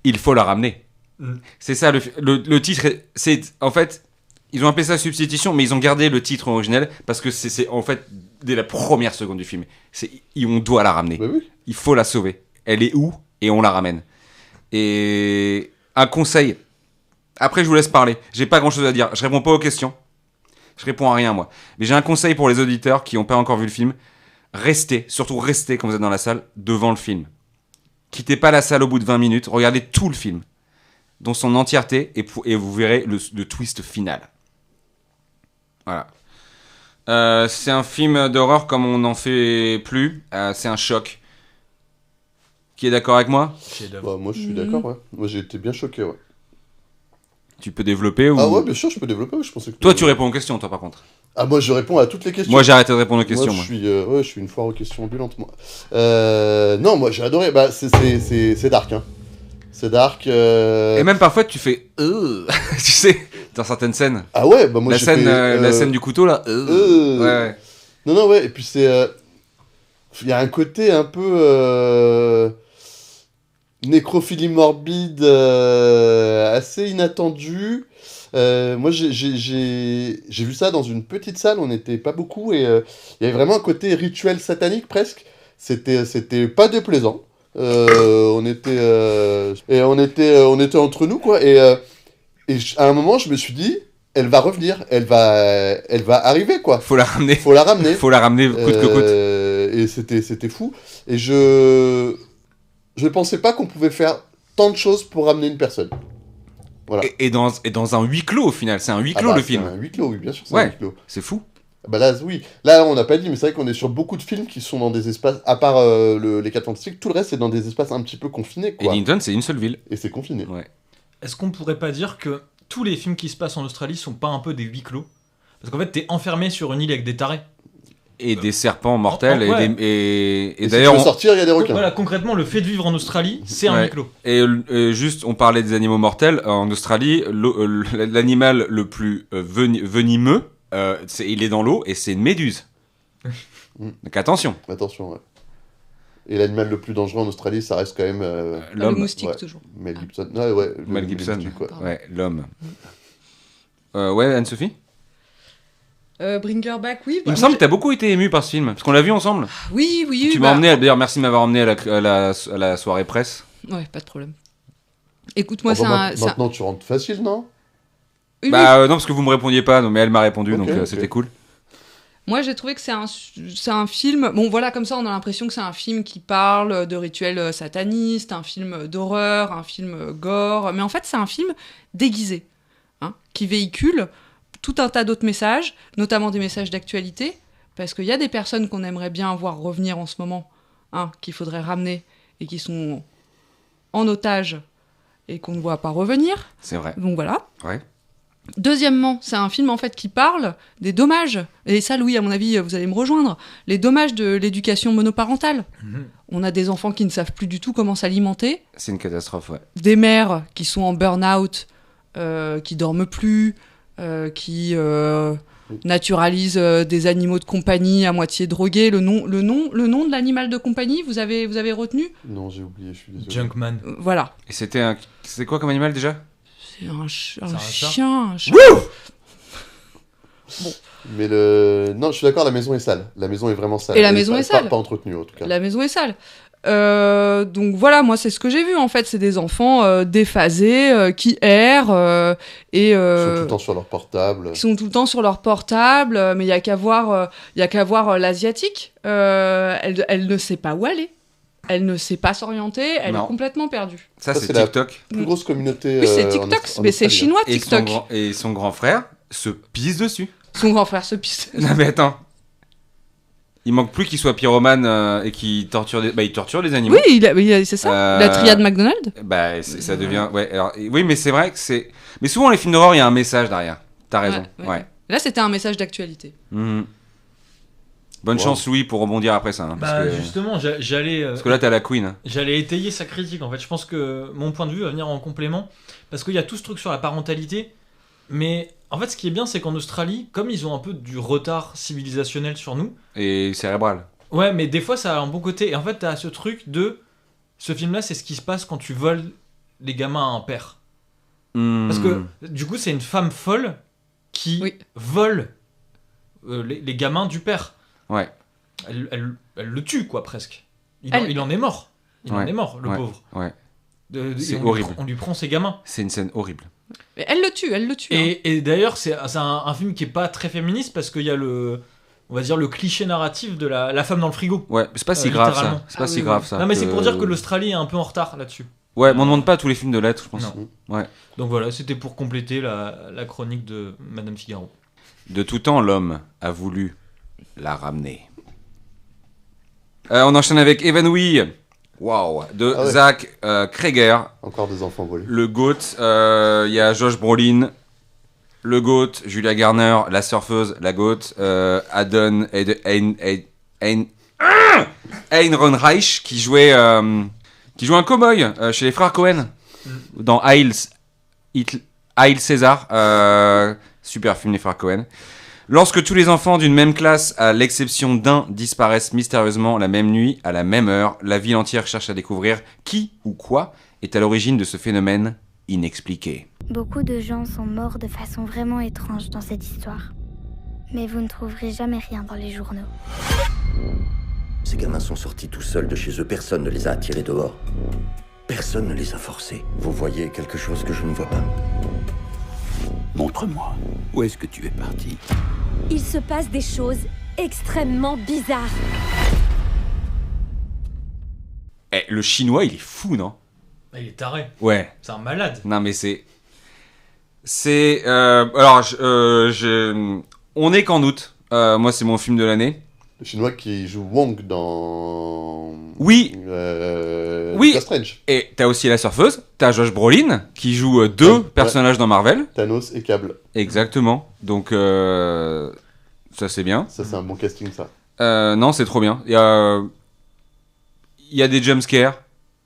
Il faut la ramener. C'est ça, le titre, c'est en fait, ils ont appelé ça Substitution, mais ils ont gardé le titre originel parce que c'est en fait, dès la première seconde du film, on doit la ramener. Bah oui. Il faut la sauver. Elle est où? Et on la ramène. Et un conseil, après je vous laisse parler, j'ai pas grand chose à dire, je réponds pas aux questions, je réponds à rien moi, mais j'ai un conseil pour les auditeurs qui n'ont pas encore vu le film, surtout restez quand vous êtes dans la salle, devant le film. Quittez pas la salle au bout de 20 minutes, regardez tout le film, dans son entièreté, et vous verrez le twist final. Voilà. C'est un film d'horreur comme on n'en fait plus, c'est un choc. Qui est d'accord avec moi? Bah, moi je suis d'accord, ouais. Moi j'ai été bien choqué, ouais. Tu peux développer ou... Ah ouais, bien sûr, je peux développer, je pensais que... Toi tu réponds aux questions, toi par contre. Ah, moi, je réponds à toutes les questions. Moi, j'ai arrêté de répondre aux questions. Moi, je suis une foire aux questions ambulantes, moi. Non, moi, j'ai adoré. Bah, c'est dark, hein. C'est dark. Et même parfois, tu fais tu sais, dans certaines scènes. Ah ouais, bah moi, la scène du couteau, là. Ouais. Non, ouais. Et puis, c'est... Il y a un côté un peu... nécrophilie morbide, assez inattendu. Moi, j'ai vu ça dans une petite salle, on n'était pas beaucoup, et il y avait vraiment un côté rituel satanique presque. C'était pas déplaisant. On était entre nous, quoi. Et à un moment, je me suis dit, elle va revenir, elle va arriver, quoi. Faut la ramener. Faut la ramener coûte que coûte. Et c'était fou. Et je pensais pas qu'on pouvait faire tant de choses pour ramener une personne. Voilà. Et dans un huis clos, au final. C'est un huis clos, le film. C'est un huis clos, oui, bien sûr. C'est un huis clos. C'est fou. Bah là, oui. Là, on n'a pas dit, mais c'est vrai qu'on est sur beaucoup de films qui sont dans des espaces, à part les 4 Fantastiques, tout le reste, c'est dans des espaces un petit peu confinés, quoi. Eddington, c'est une seule ville. Et c'est confiné. Ouais. Est-ce qu'on pourrait pas dire que tous les films qui se passent en Australie sont pas un peu des huis clos ? Parce qu'en fait, t'es enfermé sur une île avec des tarés. Et des serpents mortels. Ouais. Et Et d'ailleurs, si tu veux sortir, il y a des requins. Voilà, concrètement, le fait de vivre en Australie, c'est un huis clos. Et juste, on parlait des animaux mortels. En Australie, l'animal le plus venimeux, il est dans l'eau et c'est une méduse. Donc attention. Attention, ouais. Et l'animal le plus dangereux en Australie, ça reste quand même... Le moustique, ouais. toujours. Mel Gibson. Ouais, Mel Gibson. Quoi. Ouais, l'homme. Ouais, Anne-Sophie ? Bring Her Back, oui. Il me semble que t'as beaucoup été ému par ce film, parce qu'on l'a vu ensemble. Oui. Tu m'as emmené, d'ailleurs, merci de m'avoir emmené à la soirée presse. Ouais, pas de problème. Écoute-moi, Maintenant, tu rentres facile, non ? Oui. Non, parce que vous me répondiez pas, mais elle m'a répondu, Ok, donc ok. c'était cool. Moi, j'ai trouvé que c'est un film... Bon, voilà, comme ça, on a l'impression que c'est un film qui parle de rituels satanistes, un film d'horreur, un film gore. Mais en fait, c'est un film déguisé, hein, qui véhicule tout un tas d'autres messages, notamment des messages d'actualité, parce qu'il y a des personnes qu'on aimerait bien voir revenir en ce moment, hein, qu'il faudrait ramener, et qui sont en otage, et qu'on ne voit pas revenir. C'est vrai. Donc voilà. Ouais. Deuxièmement, c'est un film en fait qui parle des dommages, et ça Louis à mon avis vous allez me rejoindre, les dommages de l'éducation monoparentale. On a des enfants qui ne savent plus du tout comment s'alimenter, C'est une catastrophe, ouais. des mères qui sont en burn-out, qui dorment plus, qui naturalisent des animaux de compagnie à moitié drogués. Le nom de l'animal de compagnie, vous avez retenu ? Non, j'ai oublié, je suis désolé. Junkman. Voilà. Et c'était quoi comme animal déjà ? C'est un un chat chien. Mais non, je suis d'accord, la maison est sale. La maison est vraiment sale. Et la maison est sale. Pas entretenue, en tout cas. La maison est sale. Donc voilà, moi c'est ce que j'ai vu en fait, c'est des enfants déphasés qui errent et Ils sont tout le temps sur leur portable. qui sont tout le temps sur leur portable, mais il y a qu'à voir l'asiatique. Elle ne sait pas où aller, elle ne sait pas s'orienter, elle Non. est complètement perdue. Ça, Ça, c'est c'est la- TikTok. Plus grosse communauté. Oui, c'est en TikTok, en mais c'est Australie, chinois Et TikTok. son grand frère se pisse dessus. Son grand frère se pisse. Non mais attends. Il manque plus qu'il soit pyromane et qu'il torture il torture les animaux. Oui, c'est ça, la triade McDonald's. Bah ça devient oui mais c'est vrai que c'est mais souvent les films d'horreur il y a un message derrière. T'as raison. Ouais. Là c'était un message d'actualité. Mhm. Bonne chance Louis pour rebondir après ça hein, Bah justement, j'allais parce que là t'as la Queen. Hein. j'allais étayer sa critique en fait. Je pense que mon point de vue va venir en complément parce qu'il y a tout ce truc sur la parentalité, mais en fait ce qui est bien c'est qu'en Australie, comme ils ont un peu du retard civilisationnel sur nous, Et cérébral. ouais, mais des fois ça a un bon côté. Et en fait t'as ce truc de ce film-là, c'est ce qui se passe quand tu voles les gamins à un père. Parce que du coup c'est une femme folle qui vole les gamins du père. Ouais. Elle le tue quoi presque. Il en est mort. Il Ouais. en est mort le pauvre. Ouais. C'est on horrible. On lui prend ses gamins. C'est une scène horrible. Mais elle le tue. hein. Et d'ailleurs c'est un film qui est pas très féministe parce qu'il y a on va dire le cliché narratif de la femme dans le frigo. Ouais, mais c'est pas si grave ça. littéralement. C'est pas si grave ça. Non mais que- c'est pour dire que l'Australie est un peu en retard là-dessus. Ouais, m'en demande pas à tous les films de lettres, je pense. Non. Ouais. Donc voilà, c'était pour compléter la chronique de Madame Figaro. De tout temps, l'homme a voulu la ramener. On enchaîne avec Évanoui. Waouh, de Ah ouais. Zach Cregger, Encore des enfants volés. le GOAT. Il y a Josh Brolin, le GOAT, Julia Garner, la surfeuse, la GOAT, Adon Ehrenreich qui jouait un cow-boy chez les frères Cohen dans Hail César, super film les frères Cohen. Lorsque tous les enfants d'une même classe, à l'exception d'un, disparaissent mystérieusement la même nuit, à la même heure, la ville entière cherche à découvrir qui ou quoi est à l'origine de ce phénomène inexpliqué. Beaucoup de gens sont morts de façon vraiment étrange dans cette histoire. Mais vous ne trouverez jamais rien dans les journaux. Ces gamins sont sortis tout seuls de chez eux, personne ne les a attirés dehors. Personne ne les a forcés. Vous voyez quelque chose que je ne vois pas? Montre-moi. Où est-ce que tu es parti? Il se passe des choses extrêmement bizarres. Le chinois, il est fou, non? Il est taré. Ouais. C'est un malade. Non, mais alors, on est qu'en août. Moi, c'est mon film de l'année. Le chinois qui joue Wong dans... Oui. Oui. Doctor Strange. Et t'as aussi la surfeuse. T'as Josh Brolin qui joue deux personnages dans Marvel. Thanos et Cable. Exactement. Donc, ça, c'est bien. Ça, c'est un bon casting, ça. Non, c'est trop bien. Il y a des jumpscares.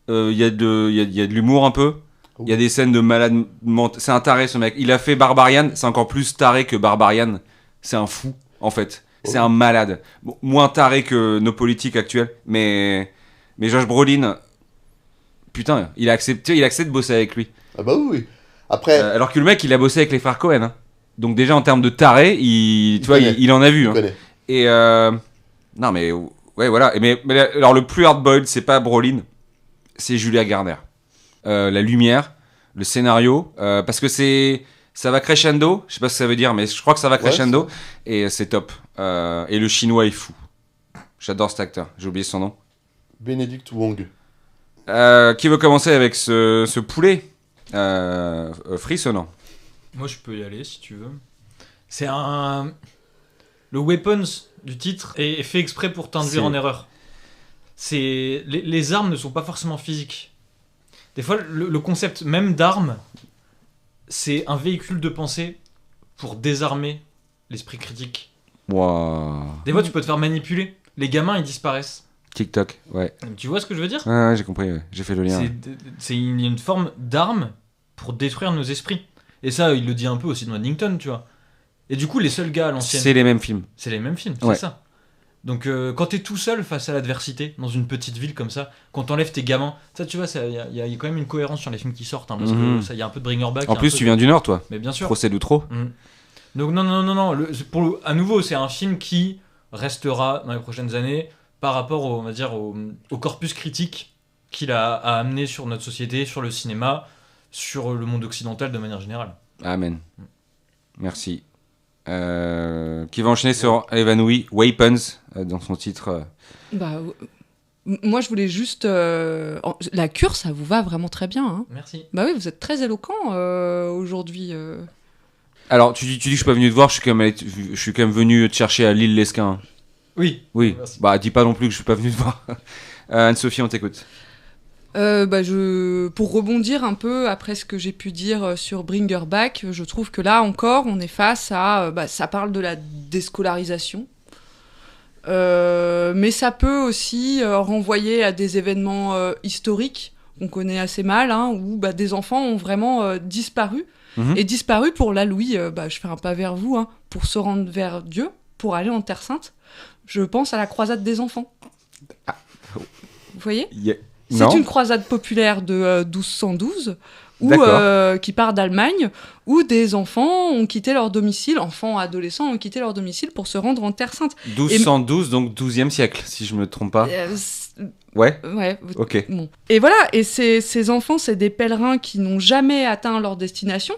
Il y a de l'humour un peu. Il y a des scènes de malade mental. C'est un taré, ce mec. Il a fait Barbarian. C'est encore plus taré que Barbarian. C'est un fou, en fait. C'est un malade. Bon, moins taré que nos politiques actuels. Mais Josh Brolin, putain, il accepte de bosser avec lui. Ah bah oui. Après... alors que le mec, il a bossé avec les frères Cohen. Hein. Donc déjà, en termes de taré, il en a vu. Hein. Et non, mais... Ouais, voilà. Mais alors, le plus hard-boiled, c'est pas Brolin. C'est Julia Garner. La lumière, le scénario, parce que ça va crescendo, je sais pas ce que ça veut dire, mais je crois que ça va crescendo, et c'est top. Et le chinois est fou. J'adore cet acteur, j'ai oublié son nom. Benedict Wong. Qui veut commencer avec ce poulet frissonnant? Moi je peux y aller si tu veux. C'est le weapons du titre est fait exprès pour t'induire en erreur. Les armes ne sont pas forcément physiques. Des fois, le concept même d'arme, c'est un véhicule de pensée pour désarmer l'esprit critique. Wow. Des fois, tu peux te faire manipuler. Les gamins, ils disparaissent. TikTok, ouais. Tu vois ce que je veux dire? Ouais, j'ai compris, ouais. J'ai fait le lien. C'est une forme d'arme pour détruire nos esprits. Et ça, il le dit un peu aussi dans Paddington, tu vois. Et du coup, les seuls gars à l'ancienne... C'est les mêmes films. C'est ouais. Ça. Donc quand t'es tout seul face à l'adversité dans une petite ville comme ça, quand t'enlèves tes gamins, ça tu vois, il y a quand même une cohérence sur les films qui sortent, hein, parce que ça, il y a un peu de Bringer Back. En plus, tu viens du Nord, toi. Mais bien sûr. Procès d'outro. Donc non. À nouveau, c'est un film qui restera dans les prochaines années par rapport on va dire au corpus critique qu'il a amené sur notre société, sur le cinéma, sur le monde occidental de manière générale. Amen. Merci. Qui va enchaîner sur Évanoui, Weapons, dans son titre. Moi, je voulais juste... La cure, ça vous va vraiment très bien. Hein. Merci. Bah oui, vous êtes très éloquent aujourd'hui. Alors, tu dis que je suis pas venu te voir, je suis quand même venu te chercher à l'île Lesquin. Oui. Merci. Bah, dis pas non plus que je suis pas venu te voir. Anne-Sophie, on t'écoute. Pour rebondir un peu après ce que j'ai pu dire sur Bringer Back, je trouve que là encore, on est face à... ça parle de la déscolarisation. Mais ça peut aussi renvoyer à des événements historiques qu'on connaît assez mal, hein, où des enfants ont vraiment disparu. Et disparu pour là, Louis, je fais un pas vers vous, hein, pour se rendre vers Dieu, pour aller en Terre Sainte. Je pense à la croisade des enfants. Vous voyez ? C'est une croisade populaire de 1212, qui part d'Allemagne, où des enfants ont quitté leur domicile, enfants, adolescents ont quitté leur domicile pour se rendre en Terre Sainte. 1212, donc 12e siècle, si je me trompe pas. Ouais. Ok. Bon. Et voilà, et ces enfants, c'est des pèlerins qui n'ont jamais atteint leur destination.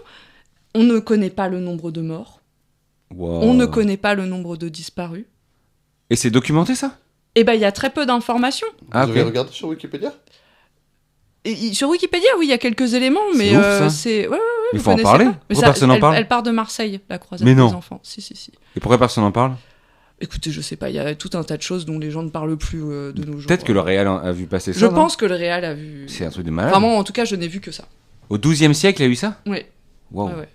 On ne connaît pas le nombre de morts. Wow. On ne connaît pas le nombre de disparus. Et c'est documenté, ça ? Eh ben, il y a très peu d'informations. Vous avez regardé sur Wikipédia ? Sur Wikipédia, oui, il y a quelques éléments, mais c'est ouf, ça. C'est... Ouais, il faut en parler. Pourquoi personne n'en parle ? Elle part de Marseille, la croisade des enfants. Si. Et pourquoi personne n'en parle ? Écoutez, je sais pas, il y a tout un tas de choses dont les gens ne parlent plus de nos jours. Peut-être que le réal a vu passer ça. Je pense que le réal a vu... C'est un truc de malade. Vraiment, en tout cas, je n'ai vu que ça. Au XIIe siècle, il y a eu ça ? Oui. Wow. Ouais.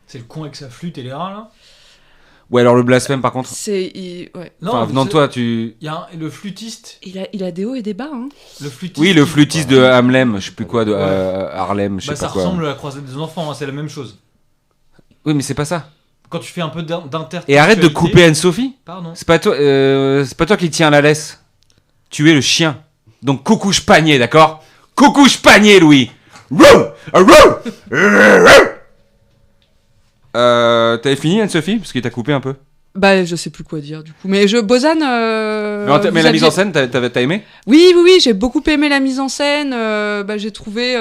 C'est le con avec sa flûte et les reins, là. Ouais, alors le blasphème, par contre. Ouais. Enfin, venant de toi, tu. Il y a le flûtiste. Il a des hauts et des bas. Hein. Le flûtiste. Oui, le flûtiste de Hamelem, je sais plus quoi, de Harlem, je sais pas quoi. Ça ressemble à la croisade des enfants, hein, c'est la même chose. Oui, mais c'est pas ça. Quand tu fais un peu d'intertextualité... Et arrête de couper Anne-Sophie. Pardon. C'est pas toi qui tiens la laisse. Tu es le chien. Donc coucouche panier, d'accord? Coucouche panier, Louis. T'avais fini Anne-Sophie? Parce qu'il t'a coupé un peu. Bah, je sais plus quoi dire du coup. Mais Bozan. Mais la mise en scène, t'as aimé? Oui, j'ai beaucoup aimé la mise en scène. J'ai trouvé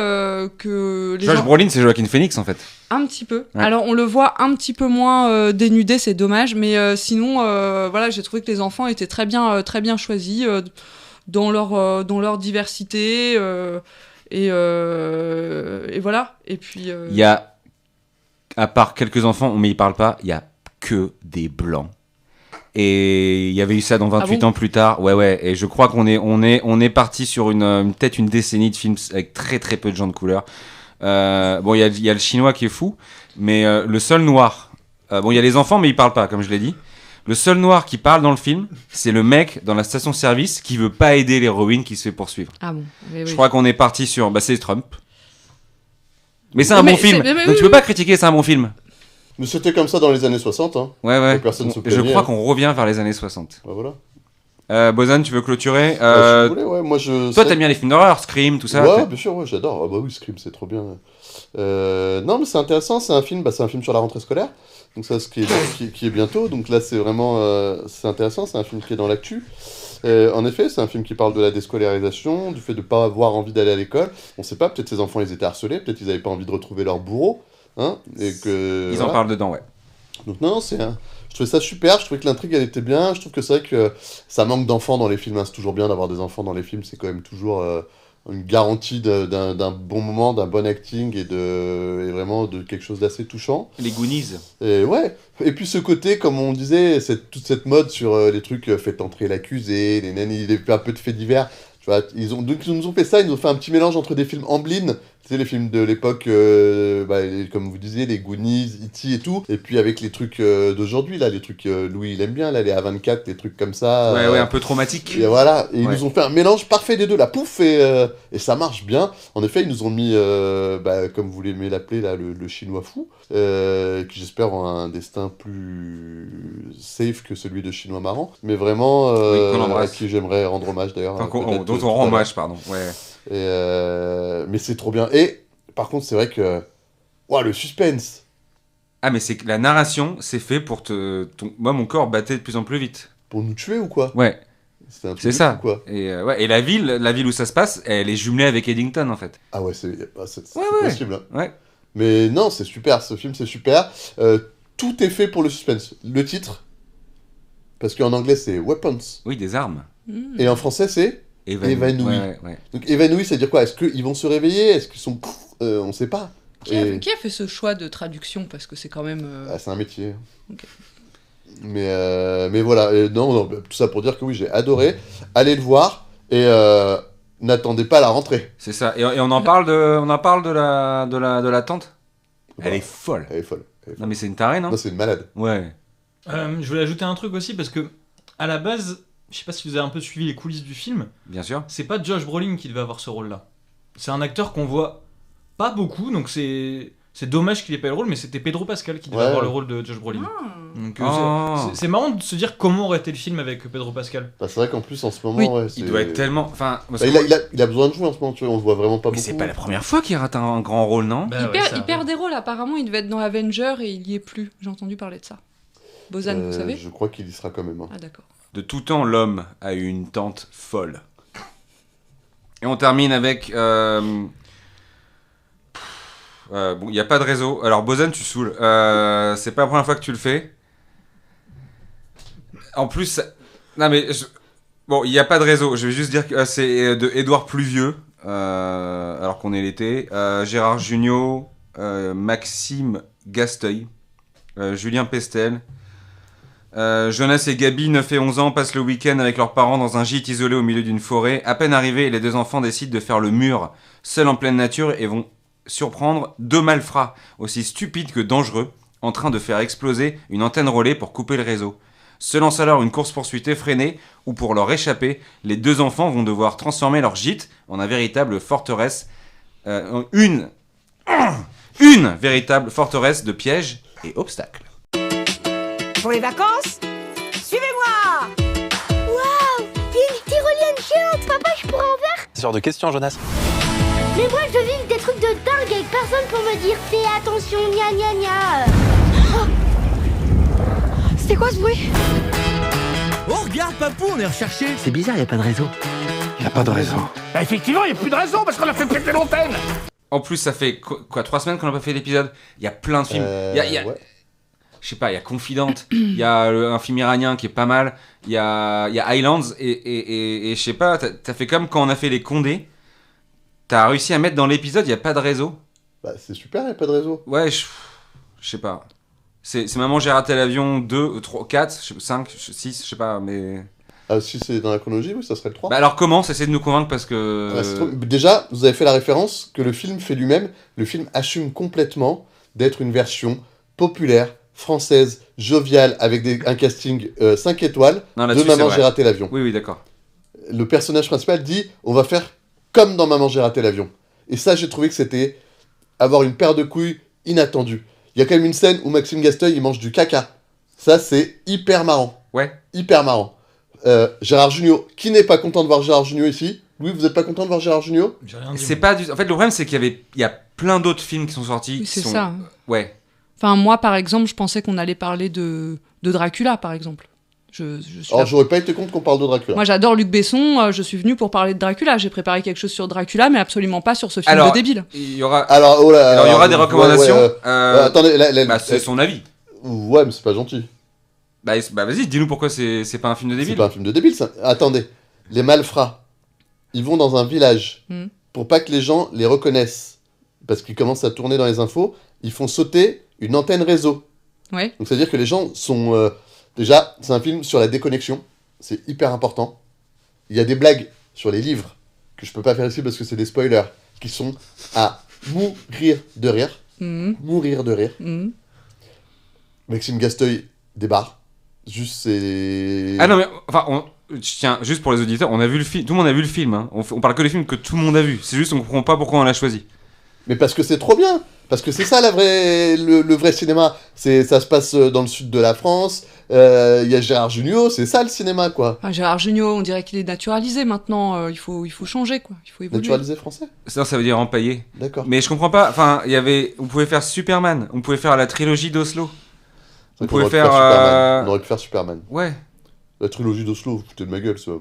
que. Josh Brolin, c'est Joaquin Phoenix en fait. Un petit peu. Ouais. Alors, on le voit un petit peu moins dénudé, c'est dommage. Mais sinon, j'ai trouvé que les enfants étaient très bien choisis dans leur diversité. Et voilà. Et puis. Il y a, à part quelques enfants, mais ils parlent pas, il y a que des blancs. Et il y avait eu ça dans 28 ans plus tard. Ouais. Et je crois qu'on est parti sur peut-être une décennie de films avec très très peu de gens de couleur. Il y a le chinois qui est fou, mais le seul noir. Il y a les enfants, mais ils parlent pas, comme je l'ai dit. Le seul noir qui parle dans le film, c'est le mec dans la station-service qui veut pas aider l'héroïne qui se fait poursuivre. Ah bon. Je crois qu'on est parti sur. C'est Trump. Mais c'est un bon film. Donc tu peux pas critiquer, c'est un bon film. Mais c'était comme ça dans les années 60. Hein. Ouais. Personne se Je plaignait, crois qu'on revient vers les années 60. Bah voilà. Bozan, tu veux clôturer Je voulais, ouais. Moi, Toi, t'aimes bien les films d'horreur, Scream, tout ça? Ouais, bien sûr, ouais, j'adore. Ah bah oui, Scream, c'est trop bien. Non, mais c'est intéressant. C'est un film sur la rentrée scolaire. Donc ça, qui est bientôt. Donc là, c'est vraiment c'est intéressant. C'est un film qui est dans l'actu. En effet, c'est un film qui parle de la déscolarisation, du fait de ne pas avoir envie d'aller à l'école. On ne sait pas, peut-être ces enfants, ils étaient harcelés, peut-être ils n'avaient pas envie de retrouver leur bourreau. Hein, et que, ils en parlent dedans, ouais. Donc non, je trouvais ça super, je trouvais que l'intrigue, elle était bien. Je trouve que c'est vrai que ça manque d'enfants dans les films. Hein. C'est toujours bien d'avoir des enfants dans les films, c'est quand même toujours une garantie d'un bon moment, d'un bon acting et vraiment de quelque chose d'assez touchant. Les Goonies. Et ouais. Et puis ce côté, comme on disait, toute cette mode sur les trucs faites entrer l'accusé, les nannies, un peu de faits divers. Tu vois, ils nous ont fait ça, ils nous ont fait un petit mélange entre des films Amblin, tu sais, les films de l'époque, comme vous disiez, les Goonies, E.T. et tout, et puis avec les trucs d'aujourd'hui, là, les trucs, Louis il aime bien, là, les A24, les trucs comme ça. Ouais, un peu traumatiques. Et voilà, et ils nous ont fait un mélange parfait des deux, la pouf, et ça marche bien. En effet, ils nous ont mis, comme vous l'aimez l'appeler, là, le chinois fou, qui j'espère aura un destin plus safe que celui de chinois marrant, mais vraiment, à qui j'aimerais rendre hommage d'ailleurs. Dont on rend hommage, pardon. Ouais. Mais c'est trop bien. Et par contre, c'est vrai que le suspense. Ah, mais c'est que la narration, c'est fait pour moi, mon corps battait de plus en plus vite. Pour nous tuer ou quoi? Ouais. C'est ça. Quoi. Et la ville où ça se passe, elle est jumelée avec Eddington en fait. Ah ouais, c'est possible. Hein. Ouais. Mais non, c'est super. Ce film, c'est super. Tout est fait pour le suspense. Le titre, parce qu'en anglais, c'est Weapons. Oui, des armes. Et en français, c'est Évanoui. Ouais. Donc évanoui, c'est-à-dire quoi? Est-ce qu'ils vont se réveiller? Est-ce qu'ils sont... on sait pas. Qui a fait ce choix de traduction? Parce que c'est quand même... c'est un métier. Okay. Mais voilà. Non, tout ça pour dire que oui, j'ai adoré. Allez le voir et n'attendez pas la rentrée. C'est ça. Et on en parle de la tante. Elle est folle. Elle est folle. Non mais c'est une tarée, non? Non, c'est une malade. Ouais. Je voulais ajouter un truc aussi parce que à la base... Je sais pas si vous avez un peu suivi les coulisses du film. Bien sûr. C'est pas Josh Brolin qui devait avoir ce rôle-là. C'est un acteur qu'on voit pas beaucoup, donc c'est dommage qu'il ait pas eu le rôle, mais c'était Pedro Pascal qui devait avoir le rôle de Josh Brolin. Donc c'est marrant de se dire comment aurait été le film avec Pedro Pascal. C'est vrai qu'en plus en ce moment, il doit être tellement. Enfin, il a besoin de jouer en ce moment, tu vois, on le voit vraiment pas beaucoup. Mais c'est pas la première fois qu'il rate un grand rôle, non? Il perd des rôles, apparemment il devait être dans Avenger et il y est plus. J'ai entendu parler de ça. Bozan, vous savez? Je crois qu'il y sera quand même. Hein. Ah d'accord. De tout temps, l'homme a eu une tante folle. Et on termine avec... il n'y a pas de réseau. Alors, Bozan, tu saoules. C'est pas la première fois que tu le fais. En plus... Non, mais... il n'y a pas de réseau. Je vais juste dire que c'est de Édouard Pluvieux, alors qu'on est l'été. Gérard Jugnot, Maxime Gasteuil, Julien Pestel... Jonas et Gabi, 9 et 11 ans, passent le week-end avec leurs parents dans un gîte isolé au milieu d'une forêt. À peine arrivés, les deux enfants décident de faire le mur, seuls en pleine nature, et vont surprendre deux malfrats, aussi stupides que dangereux, en train de faire exploser une antenne relais pour couper le réseau. Se lance alors une course-poursuite effrénée où, pour leur échapper, les deux enfants vont devoir transformer leur gîte en une véritable forteresse. Une véritable forteresse de pièges et obstacles. Pour les vacances, suivez-moi. Waouh, il y a une tyrolienne géante. Papa, je pourrais en faire? Ce genre de questions, Jonas. Mais moi, je veux vivre des trucs de dingue avec personne pour me dire fais attention, gna gna gna. Oh, c'était quoi ce bruit? Oh, regarde, Papou, on est recherché. C'est bizarre, y a pas de réseau. Y a pas de réseau. Bah, effectivement, y a plus de réseau parce qu'on a fait péter l'antenne. En plus, ça fait quoi 3 semaines qu'on n'a pas fait l'épisode. Il y a plein de films. Ouais. Je sais pas, il y a Confidente, il y a un film iranien qui est pas mal, il y a Highlands, et je sais pas, t'as fait comme quand on a fait les Condés, t'as réussi à mettre dans l'épisode, il y a pas de réseau. Bah, c'est super, il a pas de réseau. Ouais, je sais pas. C'est Maman, j'ai raté l'avion 2, 3, 4, 5, 6, je sais pas, mais... Ah, si c'est dans la chronologie, oui, ça serait le 3. Bah alors commence, essaie de nous convaincre parce que... Déjà, vous avez fait la référence que le film fait lui-même. Le film assume complètement d'être une version populaire, française, joviale, avec un casting 5 étoiles de Maman, j'ai raté l'avion. Oui, d'accord. Le personnage principal dit « On va faire comme dans Maman, j'ai raté l'avion ». Et ça, j'ai trouvé que c'était avoir une paire de couilles inattendue. Il y a quand même une scène où Maxime Gasteuil, il mange du caca. Ça, c'est hyper marrant. Ouais. Hyper marrant. Gérard Jugnot, qui n'est pas content de voir Gérard Jugnot ici? Louis, vous êtes pas content de voir Gérard Jugnot? C'est pas du... En fait, le problème, c'est qu'il y a plein d'autres films qui sont sortis. Oui, c'est ça. Ouais. Enfin, moi, par exemple, je pensais qu'on allait parler de Dracula, par exemple. Alors, j'aurais pas été contre qu'on parle de Dracula. Moi, j'adore Luc Besson, je suis venu pour parler de Dracula. J'ai préparé quelque chose sur Dracula, mais absolument pas sur ce film de débile. Il y aura... Alors, il y aura des recommandations. Attendez, c'est son avis. Ouais, mais c'est pas gentil. Bah vas-y, dis-nous pourquoi c'est pas un film de débile. C'est pas un film de débile, ça. Attendez, les malfrats, ils vont dans un village pour pas que les gens les reconnaissent, parce qu'ils commencent à tourner dans les infos, ils font sauter une antenne réseau. Ouais. Donc c'est-à-dire que les gens sont... Déjà, c'est un film sur la déconnexion, c'est hyper important. Il y a des blagues sur les livres, que je peux pas faire ici parce que c'est des spoilers, qui sont à mourir de rire. Mourir de rire. Maxime Gasteuil débarque. Juste, c'est... Ah non, mais enfin, tiens, juste pour les auditeurs, on a vu le film, tout le monde a vu le film, hein. On parle que des films que tout le monde a vu. C'est juste, on comprend pas pourquoi on l'a choisi. Mais parce que c'est trop bien. Parce que c'est ça le vrai cinéma. Ça se passe dans le sud de la France. Il y a Gérard Jugnot, c'est ça le cinéma, quoi. Ah, Gérard Jugnot, on dirait qu'il est naturalisé maintenant. Il faut changer, quoi. Il faut évoluer. Naturalisé français? Ça veut dire empaillé. D'accord. Mais je comprends pas. Enfin, on pouvait faire Superman. On pouvait faire la trilogie d'Oslo. On aurait pu faire Superman. Ouais. La trilogie d'Oslo, vous foutez de ma gueule, ça.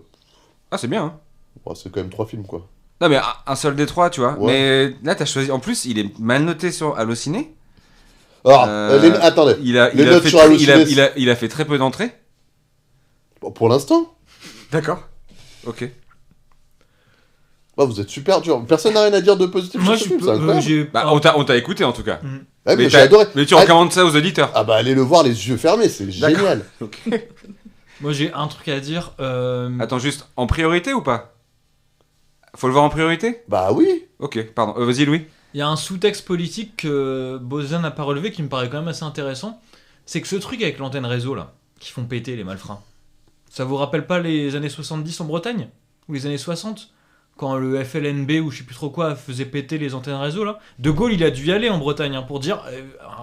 Ah, c'est bien, hein. Ouais, c'est quand même 3 films, quoi. Non, mais un seul des 3, tu vois. Ouais. Mais là, t'as choisi. En plus, il est mal noté sur Allociné. Alors, attendez. Il a fait très peu d'entrées. Bon, pour l'instant. D'accord. Ok. Bah, vous êtes super dur. Personne n'a rien à dire de positif sur ce film, c'est incroyable. On t'a écouté, en tout cas. Ouais, mais j'ai adoré. Mais tu recommandes ça aux auditeurs. Ah bah, allez le voir les yeux fermés, c'est génial. Okay. Moi, j'ai un truc à dire. Attends, juste, en priorité ou pas? Faut le voir en priorité? Bah oui. Ok, pardon. Vas-y, Louis. Il y a un sous-texte politique que Bozan n'a pas relevé qui me paraît quand même assez intéressant. C'est que ce truc avec l'antenne réseau, là, qui font péter les malfrats, ça vous rappelle pas les années 70 en Bretagne? Ou les années 60? Quand le FLNB ou je sais plus trop quoi faisait péter les antennes réseau, là. De Gaulle, il a dû y aller en Bretagne pour dire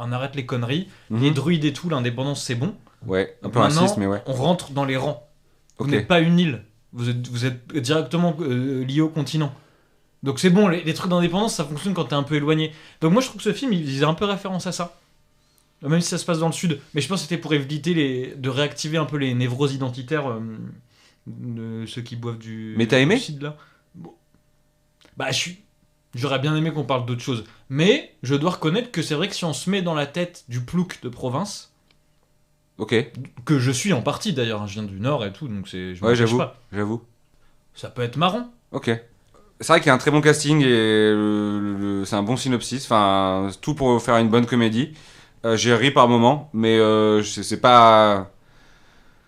on arrête les conneries, les druides et tout, l'indépendance c'est bon. Ouais, un peu maintenant, raciste, mais ouais. On rentre dans les rangs. Okay. Vous n'êtes pas une île. Vous êtes directement lié au continent. Donc c'est bon, les trucs d'indépendance, ça fonctionne quand t'es un peu éloigné. Donc moi je trouve que ce film, il faisait un peu référence à ça. Même si ça se passe dans le sud. Mais je pense que c'était pour éviter de réactiver un peu les névroses identitaires de ceux qui boivent du... Mais t'as aimé là. Bon. Bah j'aurais bien aimé qu'on parle d'autre chose. Mais je dois reconnaître que c'est vrai que si on se met dans la tête du plouc de province... Ok. Que je suis en partie d'ailleurs, je viens du Nord et tout, donc ouais, j'avoue. Ça peut être marrant. Ok. C'est vrai qu'il y a un très bon casting et c'est un bon synopsis, enfin tout pour faire une bonne comédie. J'ai ri par moment, mais c'est pas...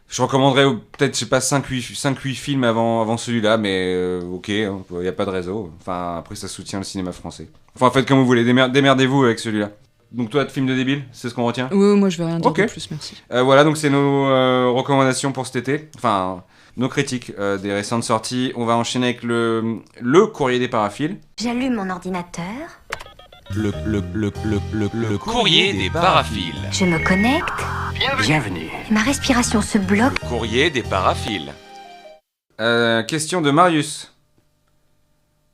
Je recommanderais peut-être, je sais pas, 5-8 films avant celui-là, mais ok, il n'y a pas de réseau. Enfin, après ça soutient le cinéma français. Enfin, faites comme vous voulez, démerdez-vous avec celui-là. Donc toi, film de débile, c'est ce qu'on retient ? Oui, moi je vais rien dire de plus, merci. Voilà, donc c'est nos recommandations pour cet été. Enfin, nos critiques des récentes sorties. On va enchaîner avec le courrier des paraphiles. J'allume mon ordinateur. Le courrier des paraphiles. Je me connecte. Bienvenue. Ma respiration se bloque. Courrier des paraphiles. Question de Marius.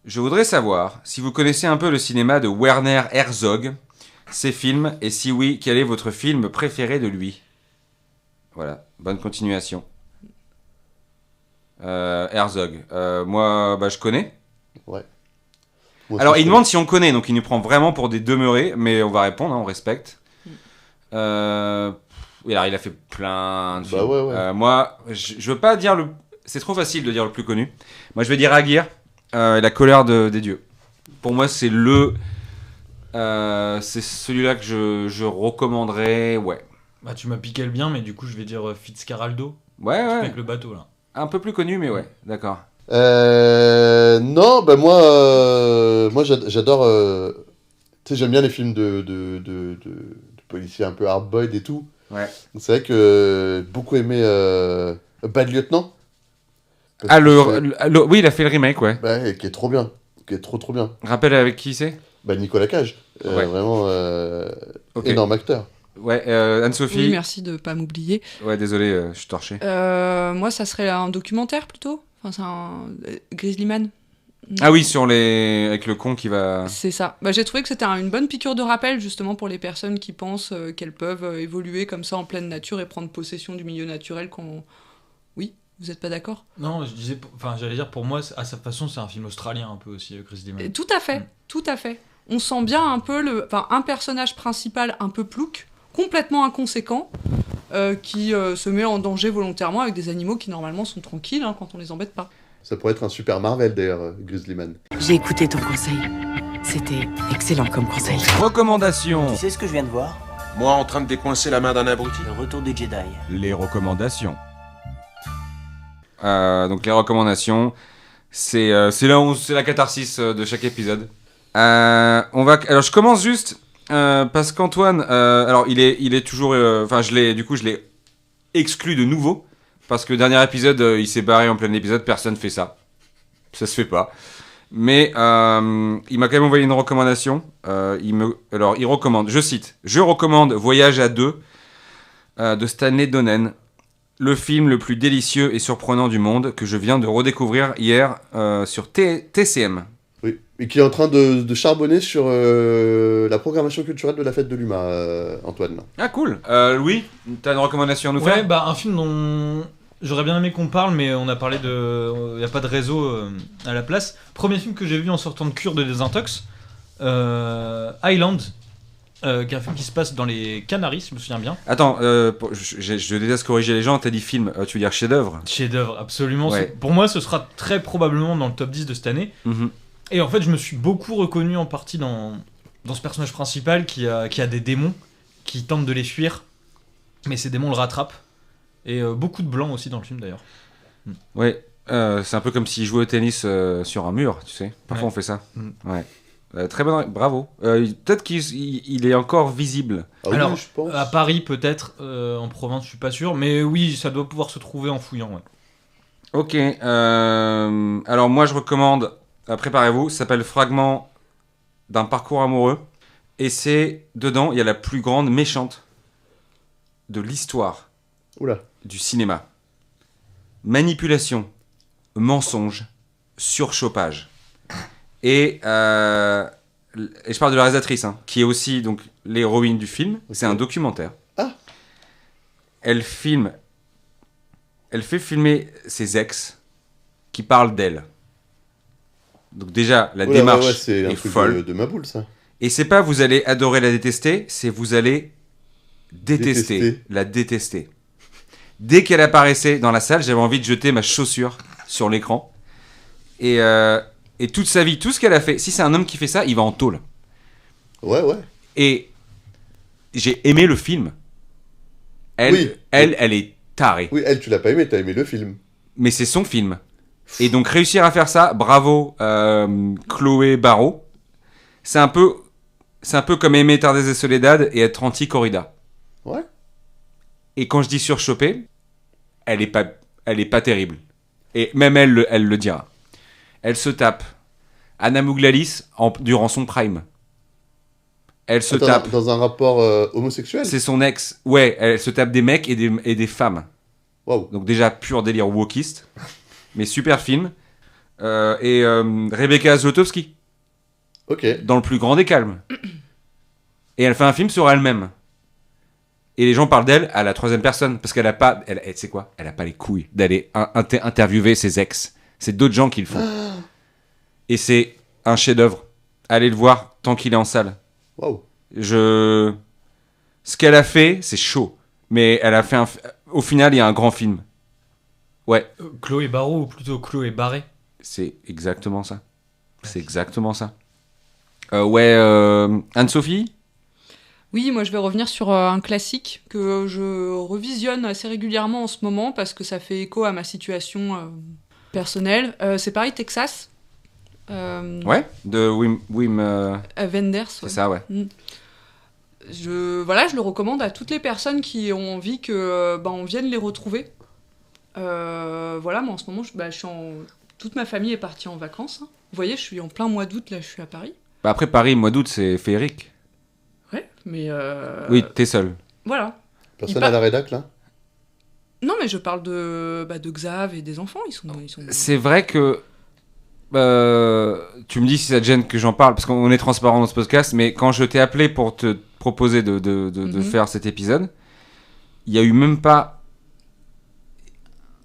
Je voudrais savoir si vous connaissez un peu le cinéma de Werner Herzog, ses films, et si oui, quel est votre film préféré de lui ? Voilà, bonne continuation. Herzog. Moi, je connais. Ouais. Alors, il demande si on connaît, donc il nous prend vraiment pour des demeurés, mais on va répondre, on respecte. Oui, alors il a fait plein de films. Ouais. Moi, je veux pas dire le... C'est trop facile de dire le plus connu. Moi, je vais dire Aguirre, La colère des dieux. Pour moi, c'est c'est celui-là que je recommanderais, ouais. Bah, tu m'as piqué le bien, mais du coup, je vais dire Fitzcarraldo. Ouais. Avec le bateau, là. Un peu plus connu, mais ouais, d'accord. Non, bah moi j'adore. Tu sais, j'aime bien les films de policiers un peu hard-boiled et tout. Ouais. C'est vrai que beaucoup aimé Bad Lieutenant. Oui, il a fait le remake, ouais. Ouais, qui est trop bien. Qui est trop bien. Rappelle avec qui c'est ? Bah, Nicolas Cage. Ouais. Vraiment énorme acteur. Ouais, Anne-Sophie. Oui, merci de pas m'oublier. Ouais, désolé, je suis torché. Moi, ça serait un documentaire plutôt. Enfin, c'est un Grizzly Man. Ah oui, avec le con qui va... C'est ça. Bah, j'ai trouvé que c'était une bonne piqûre de rappel justement pour les personnes qui pensent qu'elles peuvent évoluer comme ça en pleine nature et prendre possession du milieu naturel quand... Oui, vous êtes pas d'accord ? Non, j'allais dire, pour moi, à sa façon, c'est un film australien un peu aussi, Grizzly Man. Tout à fait, tout à fait. On sent bien un peu un personnage principal un peu plouc, complètement inconséquent, qui se met en danger volontairement avec des animaux qui normalement sont tranquilles quand on les embête pas. Ça pourrait être un super Marvel d'ailleurs, Grizzly Man. J'ai écouté ton conseil. C'était excellent comme conseil. Recommandations. Tu sais ce que je viens de voir ? Moi en train de décoincer la main d'un abruti. Le retour des Jedi. Les recommandations. Donc les recommandations, c'est la catharsis de chaque épisode. Alors je commence juste parce qu'Antoine, alors il est toujours, je l'ai exclu de nouveau parce que le dernier épisode, il s'est barré en plein épisode, personne fait ça, ça se fait pas. Mais il m'a quand même envoyé une recommandation. Il recommande, je cite, je recommande Voyage à deux de Stanley Donen. Le film le plus délicieux et surprenant du monde que je viens de redécouvrir hier sur TCM. Oui, et qui est en train de charbonner sur la programmation culturelle de la fête de l'UMA, Antoine. Ah cool. Louis, t'as une recommandation à nous faire ? Ouais, un film dont j'aurais bien aimé qu'on parle, mais on a parlé de... Il n'y a pas de réseau à la place. Premier film que j'ai vu en sortant de cure de désintox, Island. Qui est un film qui se passe dans les Canaries, si je me souviens bien. Attends, je déteste corriger les gens, t'as dit film, tu veux dire chef-d'œuvre ? Chef-d'œuvre, absolument. Ouais. Pour moi, ce sera très probablement dans le top 10 de cette année. Mm-hmm. Et en fait, je me suis beaucoup reconnu en partie dans ce personnage principal qui a des démons qui tentent de les fuir, mais ces démons le rattrapent. Et beaucoup de blancs aussi dans le film d'ailleurs. Ouais, c'est un peu comme s'il jouait au tennis sur un mur, tu sais. Parfois on fait ça. Ouais. Très bon, bravo. Peut-être qu'il est encore visible. Alors, oui, je pense. à Paris peut-être, en province je suis pas sûr, mais oui, ça doit pouvoir se trouver en fouillant. Ouais. Ok, alors moi je recommande, préparez-vous, ça s'appelle Fragment d'un parcours amoureux. Et dedans, il y a la plus grande méchante de l'histoire du cinéma. Manipulation, mensonge, surchauffage. Et je parle de la réalisatrice, qui est aussi donc l'héroïne du film. Okay. C'est un documentaire. Ah. Elle fait filmer ses ex qui parlent d'elle. Donc déjà, la démarche c'est est un truc folle. De ma boule, ça. Et c'est pas vous allez adorer la détester, c'est vous allez la détester. Dès qu'elle apparaissait dans la salle, j'avais envie de jeter ma chaussure sur l'écran. Et toute sa vie, tout ce qu'elle a fait, si c'est un homme qui fait ça, il va en tôle. Ouais. Et j'ai aimé le film. Elle est tarée. Oui, tu l'as pas aimé, t'as aimé le film. Mais c'est son film. Et donc réussir à faire ça, bravo Chloé Barrault. C'est un peu c'est un peu comme aimer Tardes et Soledad et être anti-corrida. Ouais. Et quand je dis surchopée, elle est pas terrible. Et même elle le dira. Elle se tape Anna Mouglalis durant son prime. Elle se tape... Dans un rapport homosexuel ? C'est son ex. Ouais, elle se tape des mecs et des femmes. Wow. Donc déjà, pur délire wokiste. Mais super film. Et Rebecca Zlotowski. Ok. Dans le plus grand des calmes. Et elle fait un film sur elle-même. Et les gens parlent d'elle à la troisième personne. Parce qu'elle a pas... tu sais quoi ? Elle a pas les couilles d'aller interviewer ses ex. C'est d'autres gens qui le font. Et c'est un chef-d'œuvre. Allez le voir tant qu'il est en salle. Waouh. Ce qu'elle a fait, c'est chaud. Mais elle a fait au final, il y a un grand film. Ouais. Chloé Barrault ou plutôt Chloé Barré. C'est exactement ça. C'est exactement ça. Anne-Sophie ? Oui, moi je vais revenir sur un classique que je revisionne assez régulièrement en ce moment parce que ça fait écho à ma situation personnelle. C'est Paris, Texas. De Wim Wenders. C'est ça, ouais. Je le recommande à toutes les personnes qui ont envie que on vienne les retrouver. Moi en ce moment, toute ma famille est partie en vacances. Hein. Vous voyez, je suis en plein mois d'août, là je suis à Paris. Bah après Paris, mois d'août, c'est féerique. Ouais, mais... Oui, t'es seul. Voilà. Personne à la rédac, là ? Non, mais je parle de Xav et des enfants, ils sont... C'est vrai que... tu me dis si ça te gêne que j'en parle, parce qu'on est transparent dans ce podcast, mais quand je t'ai appelé pour te proposer de faire cet épisode, il n'y a eu même pas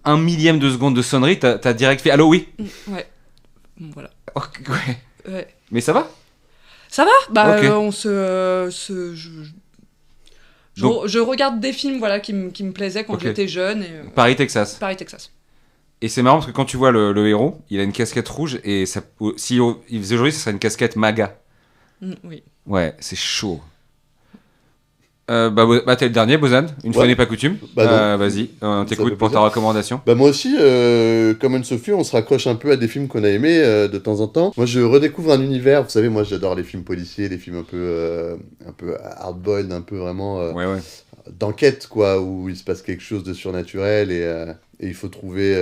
1 millième de seconde de sonnerie, t'as direct fait « Allô, oui ?» Ouais, voilà. Okay, ouais. Mais ça va ? Ça va ? Okay. Je regarde des films qui me plaisaient quand j'étais jeune. Et, Paris, Texas. Paris, Texas. Et c'est marrant parce que quand tu vois le héros, il a une casquette rouge et si il faisait aujourd'hui, ça serait une casquette MAGA. Oui. Ouais, c'est chaud. T'es le dernier, Bozan. Une fois n'est pas coutume. Vas-y, on t'écoute pour ta recommandation. Moi aussi, comme Anne-Sophie, on se raccroche un peu à des films qu'on a aimés de temps en temps. Moi, je redécouvre un univers. Vous savez, moi, j'adore les films policiers, les films un peu hard-boiled, un peu vraiment d'enquête, quoi, où il se passe quelque chose de surnaturel et il faut trouver